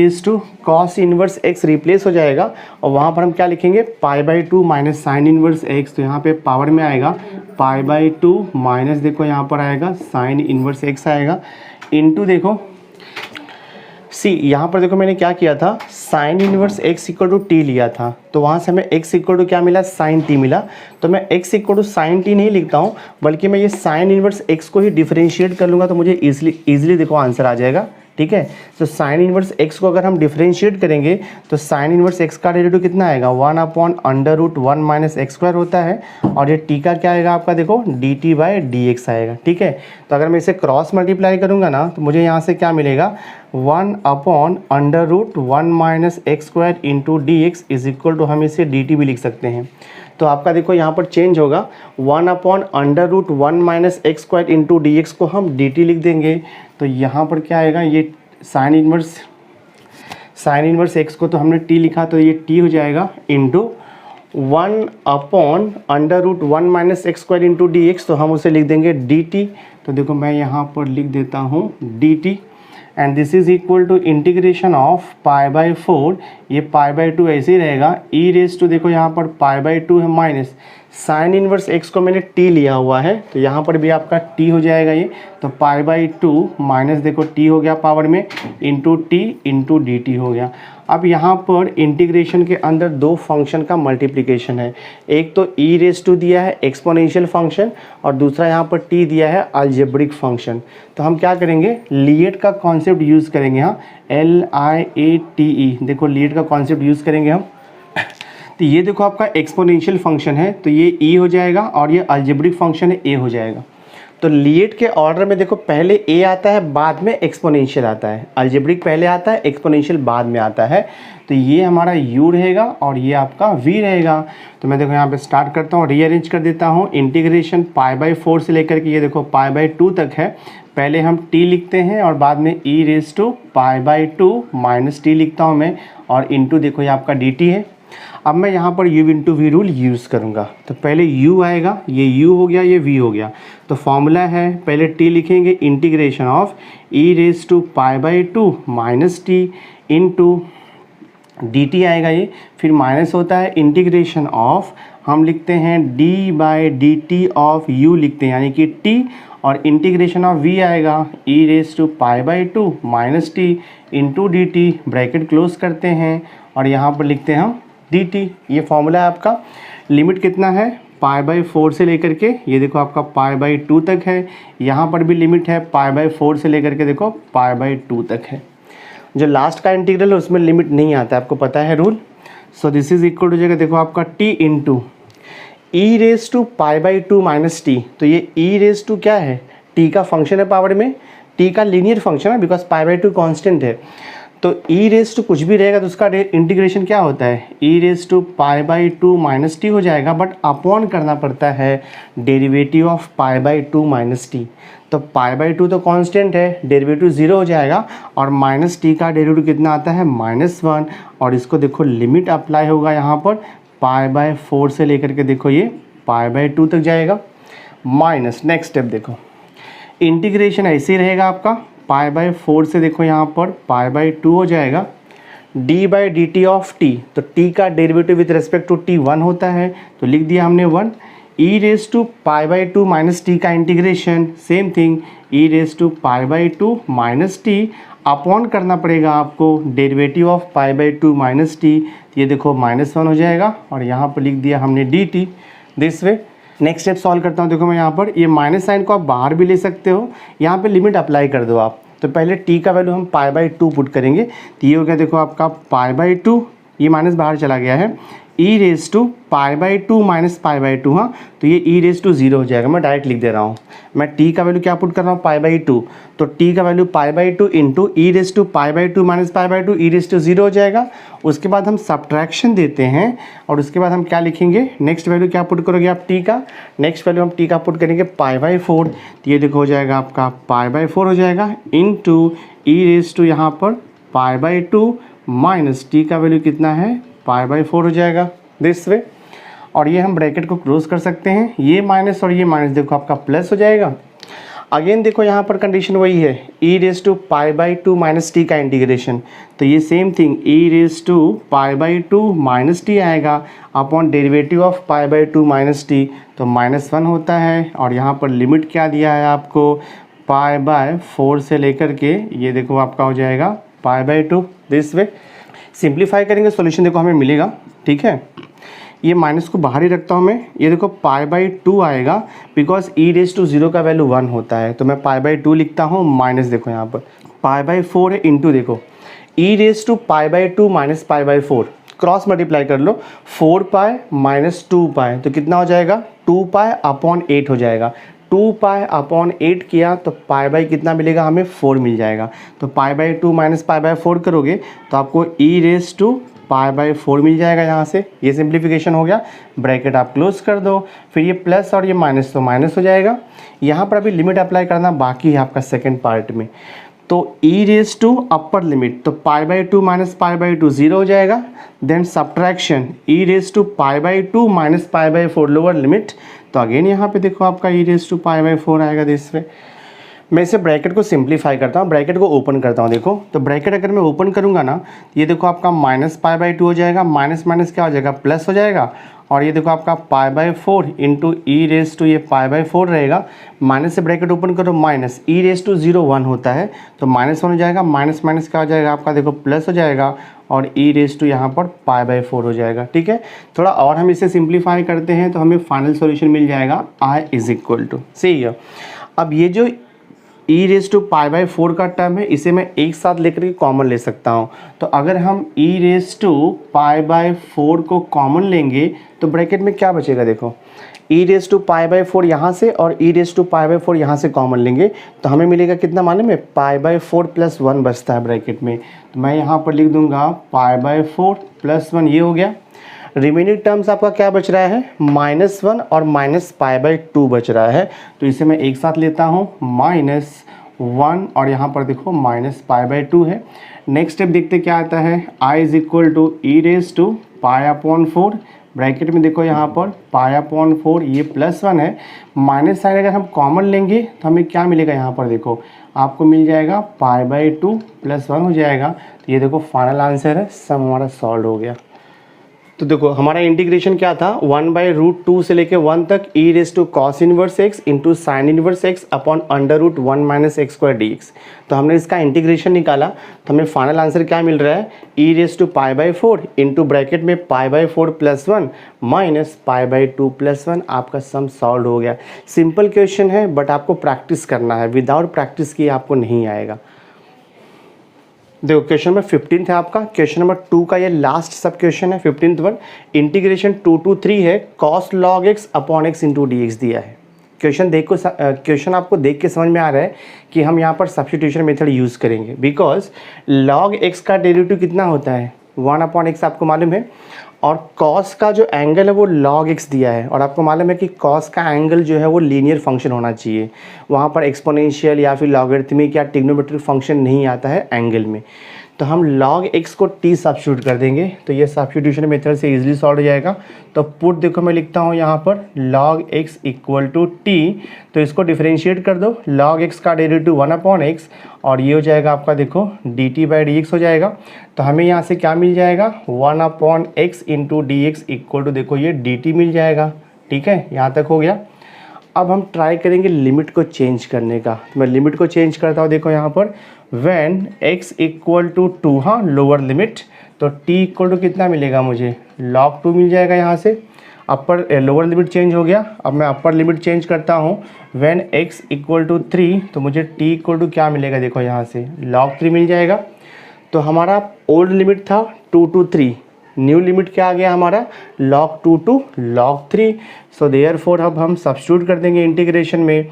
cos inverse x replace हो जाएगा, और वहाँ पर हम क्या लिखेंगे π/2 माइनस साइन इनवर्स x। तो यहाँ पे पावर में आएगा π/2 माइनस देखो यहाँ पर आएगा साइन इनवर्स x आएगा, इनटू देखो यहाँ पर देखो मैंने क्या किया था, sine inverse x equal to t लिया था। तो वहाँ से हमें x इक्वल टू क्या मिला, साइन टी मिला। तो मैं x equal to sine t नहीं लिखता हूँ, बल्कि मैं ये साइन इनवर्स x को ही डिफरेंशिएट कर लूँगा। तो मुझे ईजिली देखो आंसर आ जाएगा। ठीक है, तो साइन इनवर्स x को अगर हम डिफरेंशिएट करेंगे तो साइन इनवर्स x का डेरिवेटिव कितना आएगा, 1/√1 माइनस एक्स स्क्वायर होता है, और ये t का क्या आएगा आपका देखो dt/dx आएगा। ठीक है, तो अगर मैं इसे क्रॉस मल्टीप्लाई करूँगा ना तो मुझे यहाँ से क्या मिलेगा, 1/√1 minus x square into dx is equal to, हम इसे dt भी लिख सकते हैं। तो आपका देखो यहाँ पर चेंज होगा, 1/√1 minus x square into dx को हम dt लिख देंगे। तो यहाँ पर क्या आएगा, ये साइन इनवर्स x को तो हमने t लिखा, तो ये t हो जाएगा into 1/√1 minus x square into dx, तो हम उसे लिख देंगे dt। तो देखो मैं यहाँ पर लिख देता हूँ dt, and this is equal to integration of π/4, ये π/2 ऐसे ही रहेगा, देखो यहाँ पर π/2 है माइनस साइन इनवर्स x को मैंने t लिया हुआ है, तो यहाँ पर भी आपका t हो जाएगा ये। तो π/2 माइनस देखो t हो गया पावर में, इंटू t इंटू dt हो गया। अब यहाँ पर इंटीग्रेशन के अंदर दो फंक्शन का मल्टीप्लिकेशन है, एक तो दिया है एक्सपोनेंशियल फंक्शन, और दूसरा यहाँ पर t दिया है अलजेब्रिक फंक्शन। तो हम क्या करेंगे, लिएट का कॉन्सेप्ट यूज़ करेंगे। हाँ, LIATE, देखो लिएट का कॉन्सेप्ट यूज़ करेंगे हम। तो ये देखो आपका एक्सपोनेंशियल फंक्शन है, तो ये e हो जाएगा और ये अलजेब्रिक फंक्शन है, a हो जाएगा। तो लीएट के ऑर्डर में देखो पहले a आता है, बाद में एक्सपोनेंशियल आता है। अलजेब्रिक पहले आता है, एक्सपोनेंशियल बाद में आता है। तो ये हमारा u रहेगा और ये आपका v रहेगा। तो मैं देखो यहाँ पे स्टार्ट करता हूँ, रीअरेंज कर देता हूँ। इंटीग्रेशन π/4 से लेकर के ये देखो π/2 तक है। पहले हम t लिखते हैं और बाद में e⁻π/2 - t लिखता हूँ मैं, और इंटू देखो ये आपका dt है। अब मैं यहाँ पर u into v rule use करूँगा। तो पहले u आएगा, ये u हो गया, ये v हो गया। तो फॉर्मूला है, पहले t लिखेंगे, integration of e⁻π/2 - t into dt आएगा ये, फिर माइनस होता है इंटीग्रेशन ऑफ, हम लिखते हैं d/dt ऑफ u लिखते हैं, यानी कि t, और इंटीग्रेशन ऑफ v आएगा e⁻π/2 - t into dt, bracket close करते हैं और यहाँ पर लिखते हैं हम dt। ये फॉर्मूला है आपका। लिमिट कितना है, π/4 से लेकर के ये देखो आपका π/2 तक है। यहाँ पर भी लिमिट है π/4 से लेकर के देखो π/2 तक है। जो लास्ट का इंटीग्रल है उसमें लिमिट नहीं आता है, आपको पता है rule. So this is equal to जाएगा देखो आपका t इंटू e⁻π/2 - t। तो ये e⁻, क्या है, t का फंक्शन है पावर में, t का लीनियर फंक्शन है, बिकॉज π/2 कांस्टेंट है। तो e⁻ कुछ भी रहेगा तो उसका इंटीग्रेशन क्या होता है, e⁻π/2 - t हो जाएगा, बट अपॉन करना पड़ता है डेरिवेटिव ऑफ π/2 - t। तो π/2 तो कांस्टेंट है, डेरिवेटिव 0 हो जाएगा, और माइनस t का डेरिवेटिव कितना आता है, -1। और इसको देखो लिमिट अप्लाई होगा यहाँ पर π/4 से लेकर के देखो ये π/2 तक जाएगा। माइनस नेक्स्ट स्टेप देखो, इंटीग्रेशन ऐसे ही रहेगा आपका, π/4 से देखो यहाँ पर π/2 हो जाएगा, d/dt ऑफ t। तो t का derivative with respect to t 1 होता है, तो लिख दिया हमने 1। e⁻π/2 - t का integration same thing, e⁻π/2 - t upon करना पड़ेगा आपको डेरिवेटिव ऑफ π/2 - t। ये देखो -1 हो जाएगा, और यहाँ पर लिख दिया हमने dt this way. Next step solve करता हूँ। देखो मैं यहाँ पर ये माइनस साइन को आप बाहर भी ले सकते हो, यहाँ पे लिमिट अप्लाई कर दो आप। तो पहले t का वैल्यू हम π/2 पुट करेंगे, तो ये हो गया देखो आपका π/2, ये माइनस बाहर चला गया है, e⁻π/2 - π/2। हाँ, तो ये e⁻0 हो जाएगा। मैं डायरेक्ट लिख दे रहा हूँ, मैं t का वैल्यू क्या पुट कर रहा हूँ, π/2। तो t का वैल्यू π/2 इंटू e⁻π/2 - π/2, e⁻0 हो जाएगा। उसके बाद हम सब्ट्रैक्शन देते हैं, और उसके बाद हम क्या लिखेंगे, नेक्स्ट वैल्यू क्या पुट करोगे आप t का, नेक्स्ट वैल्यू हम t का पुट करेंगे π/4। तो ये देखो हो जाएगा आपका π/4 हो जाएगा, इंटू e⁻, यहाँ पर π/2 माइनस t का वैल्यू कितना है, π/4 हो जाएगा दिस वे। और ये हम ब्रैकेट को क्लोज कर सकते हैं, ये माइनस और ये माइनस देखो आपका प्लस हो जाएगा। अगेन देखो यहाँ पर कंडीशन वही है, e⁻π/2 - t का इंटीग्रेशन, तो ये सेम थिंग e⁻π/2 - t आएगा अपॉन डेरिवेटिव ऑफ π/2 - t, तो -1 होता है। और यहाँ पर लिमिट क्या दिया है आपको, π/4 से लेकर के ये देखो आपका हो जाएगा π/2 दिस वे। सिंप्लीफाई करेंगे सॉल्यूशन देखो हमें मिलेगा, ठीक है। ये माइनस को बाहर ही रखता हूँ मैं, ये देखो π/2 आएगा, बिकॉज e⁻0 का वैल्यू 1 होता है, तो मैं π/2 लिखता हूँ, माइनस देखो यहाँ पर π/4 है, इंटू देखो e⁻π/2 - π/4 क्रॉस मल्टीप्लाई कर लो, 4π - 2π, तो कितना हो जाएगा, 2π/8 हो जाएगा। 2π/8 किया तो π कितना मिलेगा हमें, 4 मिल जाएगा। तो π/2 - π/4 करोगे तो आपको e⁻π/4 मिल जाएगा। यहाँ से ये सिंप्लीफिकेशन हो गया, ब्रैकेट आप क्लोज कर दो, फिर ये प्लस और ये माइनस, तो माइनस हो जाएगा। यहाँ पर अभी लिमिट अप्लाई करना बाकी है आपका सेकेंड पार्ट में। तो e⁻, अपर लिमिट, तो π/2 - π/2 0 हो जाएगा। Then subtraction e⁻π/2 - π/4 lower limit, तो अगेन यहाँ पे देखो आपका e⁻π/4 आएगा दिस वे। मैं इसे ब्रैकेट को सिंप्लीफाई करता हूँ, ब्रैकेट को ओपन करता हूँ। देखो तो ब्रैकेट अगर मैं ओपन करूँगा ना, ये देखो आपका -π/2 हो जाएगा, माइनस माइनस क्या हो जाएगा, प्लस हो जाएगा। और ये देखो आपका π/4 इंटू e⁻, ये π/4 रहेगा, माइनस से ब्रैकेट ओपन करो, माइनस e⁻0 1 होता है, तो -1 हो जाएगा, माइनस माइनस क्या हो जाएगा आपका, देखो प्लस हो जाएगा, और e⁻ यहाँ पर π/4 हो जाएगा, ठीक है। थोड़ा और हम इसे सिंप्लीफाई करते हैं तो हमें फाइनल सॉल्यूशन मिल जाएगा i = सी। अब ये जो ई रेस टू पाई बाई 4 का टर्म है, इसे मैं एक साथ लेकर के कॉमन ले सकता हूँ। तो अगर हम ई रेस टू पाई बाई 4 को कॉमन लेंगे तो ब्रैकेट में क्या बचेगा, देखो ई रेस टू पाई बाई 4 यहाँ से और ई रेस टू पाई बाई 4 यहाँ से कॉमन लेंगे तो हमें मिलेगा कितना मालूम है, पाई बाई 4 प्लस 1 बचता है ब्रैकेट में। तो मैं यहाँ पर लिख दूंगा पाई बाई 4 प्लस 1, ये हो गया। रिमेनिंग टर्म्स आपका क्या बच रहा है, -1 और माइनस पाई बाई 2 बच रहा है। तो इसे मैं एक साथ लेता हूँ, -1 और यहाँ पर देखो माइनस पाई बाई 2 है। नेक्स्ट स्टेप देखते क्या आता है, i is equal to e raise to pi upon 4, bracket में देखो यहाँ पर पाई अपॉन 4, ये +1 है। माइनस साइन अगर हम कॉमन लेंगे तो हमें क्या मिलेगा, यहाँ पर देखो आपको मिल जाएगा पाई बाई 2 + 1 हो जाएगा। तो ये देखो फाइनल आंसर है, सम हमारा सॉल्व हो गया। तो देखो हमारा इंटीग्रेशन क्या था, 1/√2 से लेके 1 तक e raise to cos inverse x into sine inverse x upon √1 - x² dx। तो हमने इसका इंटीग्रेशन निकाला तो हमें फाइनल आंसर क्या मिल रहा है, e raise to pi by 4 into bracket में pi by 4 + 1 minus pi by 2 + 1। आपका सम सॉल्व हो गया। सिंपल क्वेश्चन है बट आपको प्रैक्टिस करना है, विदाउट प्रैक्टिस किए आपको नहीं आएगा। देखो क्वेश्चन नंबर 15 है आपका, क्वेश्चन नंबर 2 का ये लास्ट सब क्वेश्चन है, 15th वन। इंटीग्रेशन 2 to 3 है, cos log x upon x into D x दिया है। क्वेश्चन आपको देख के समझ में आ रहा है कि हम यहाँ पर सब्स्टिट्यूशन मेथड यूज़ करेंगे, बिकॉज log x का डेरिवेटिव कितना होता है, 1/x आपको मालूम है, और cos का जो एंगल है वो log x दिया है, और आपको मालूम है कि cos का एंगल जो है वो लीनियर फंक्शन होना चाहिए, वहाँ पर एक्सपोनेंशियल या फिर लॉगरिथमिक या ट्रिग्नोमेट्रिक फंक्शन नहीं आता है एंगल में। तो हम log x को t सब्स्टिट्यूट कर देंगे तो ये सब्स्टिट्यूशन मेथड से इजीली सॉल्व हो जाएगा। तो पुट देखो मैं लिखता हूँ यहाँ पर log x equal to t, तो इसको डिफरेंशिएट कर दो, log x का डेरिवेटिव 1/x और ये हो जाएगा आपका देखो dt/dx हो जाएगा। तो हमें यहाँ से क्या मिल जाएगा, 1/x into D x equal to देखो ये dt मिल जाएगा। ठीक है, यहाँ तक हो गया। अब हम ट्राई करेंगे लिमिट को चेंज करने का। तो मैं लिमिट को चेंज करता हूँ, देखो यहाँ पर when x इक्वल टू 2, हाँ लोअर लिमिट, तो t इक्वल टू कितना मिलेगा मुझे, log 2 मिल जाएगा। यहाँ से अपर लोअर लिमिट चेंज हो गया। अब मैं अपर लिमिट चेंज करता हूँ, when x इक्वल टू 3, तो मुझे t इक्वल टू क्या मिलेगा, देखो यहाँ से log 3 मिल जाएगा। तो हमारा ओल्ड लिमिट था 2 to 3, न्यू लिमिट क्या आ गया हमारा, log 2 to log 3। So therefore अब हम सब्स्टिट्यूट कर देंगे इंटीग्रेशन में।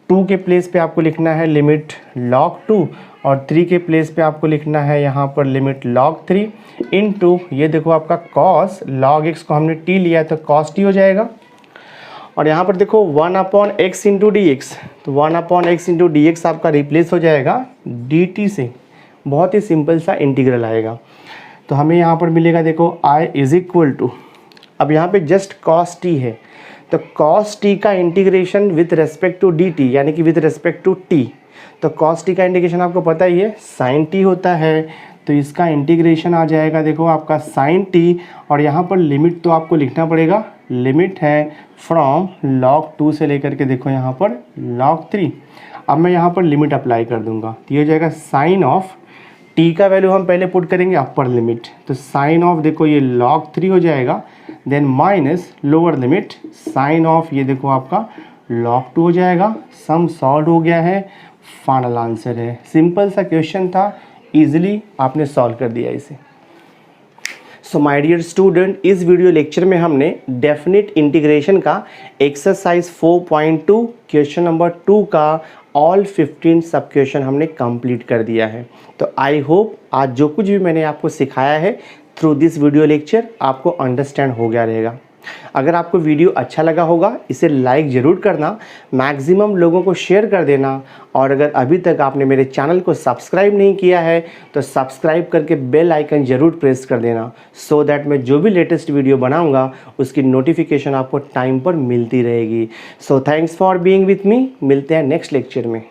2 के प्लेस पे आपको लिखना है लिमिट log 2 और 3 के प्लेस पे आपको लिखना है यहाँ पर लिमिट log 3 इनटू ये देखो आपका cos log x को हमने t लिया है तो cos t हो जाएगा। और यहाँ पर देखो 1/x इंटू डी एक्स, तो 1/x इंटू डी एक्स आपका रिप्लेस हो जाएगा dt से। बहुत ही सिंपल सा इंटीग्रल आएगा। तो हमें यहाँ पर मिलेगा देखो i इज इक्वल टू, अब यहाँ पे जस्ट cos t है, तो cos t का integration with respect to dt यानी कि विथ रेस्पेक्ट टू t। तो cos t का इंटीग्रेशन आपको पता ही है sin t होता है, तो इसका इंटीग्रेशन आ जाएगा देखो आपका sin t, और यहाँ पर लिमिट तो आपको लिखना पड़ेगा, लिमिट है फ्रॉम log 2 से लेकर के देखो यहाँ पर log 3। अब मैं यहाँ पर लिमिट अप्लाई कर दूंगा तो ये हो जाएगा साइन ऑफ t का वैल्यू हम पहले पुट करेंगे अपर लिमिट, तो साइन ऑफ देखो ये log 3 हो जाएगा, then minus lower limit sine of ये देखो आपका log 2 हो जाएगा। सम सॉल्व हो गया है, फाइनल आंसर है। सिंपल सा क्वेश्चन था, इजीली आपने सॉल्व कर दिया इसे। सो माय डियर स्टूडेंट, इस वीडियो लेक्चर में हमने डेफिनेट इंटीग्रेशन का एक्सरसाइज 4.2 क्वेश्चन नंबर 2 का ऑल 15 सब क्वेश्चन हमने कंप्लीट कर दिया है। तो आई होप आज जो कुछ भी मैंने आपको सिखाया है थ्रू दिस वीडियो लेक्चर आपको अंडरस्टैंड हो गया रहेगा। अगर आपको वीडियो अच्छा लगा होगा इसे लाइक ज़रूर करना, मैक्सिमम लोगों को शेयर कर देना, और अगर अभी तक आपने मेरे चैनल को सब्सक्राइब नहीं किया है तो सब्सक्राइब करके बेल आइकन ज़रूर प्रेस कर देना, सो दैट मैं जो भी लेटेस्ट वीडियो बनाऊंगा उसकी नोटिफिकेशन आपको टाइम पर मिलती रहेगी। So thanks for being with me, मिलते हैं नेक्स्ट लेक्चर में।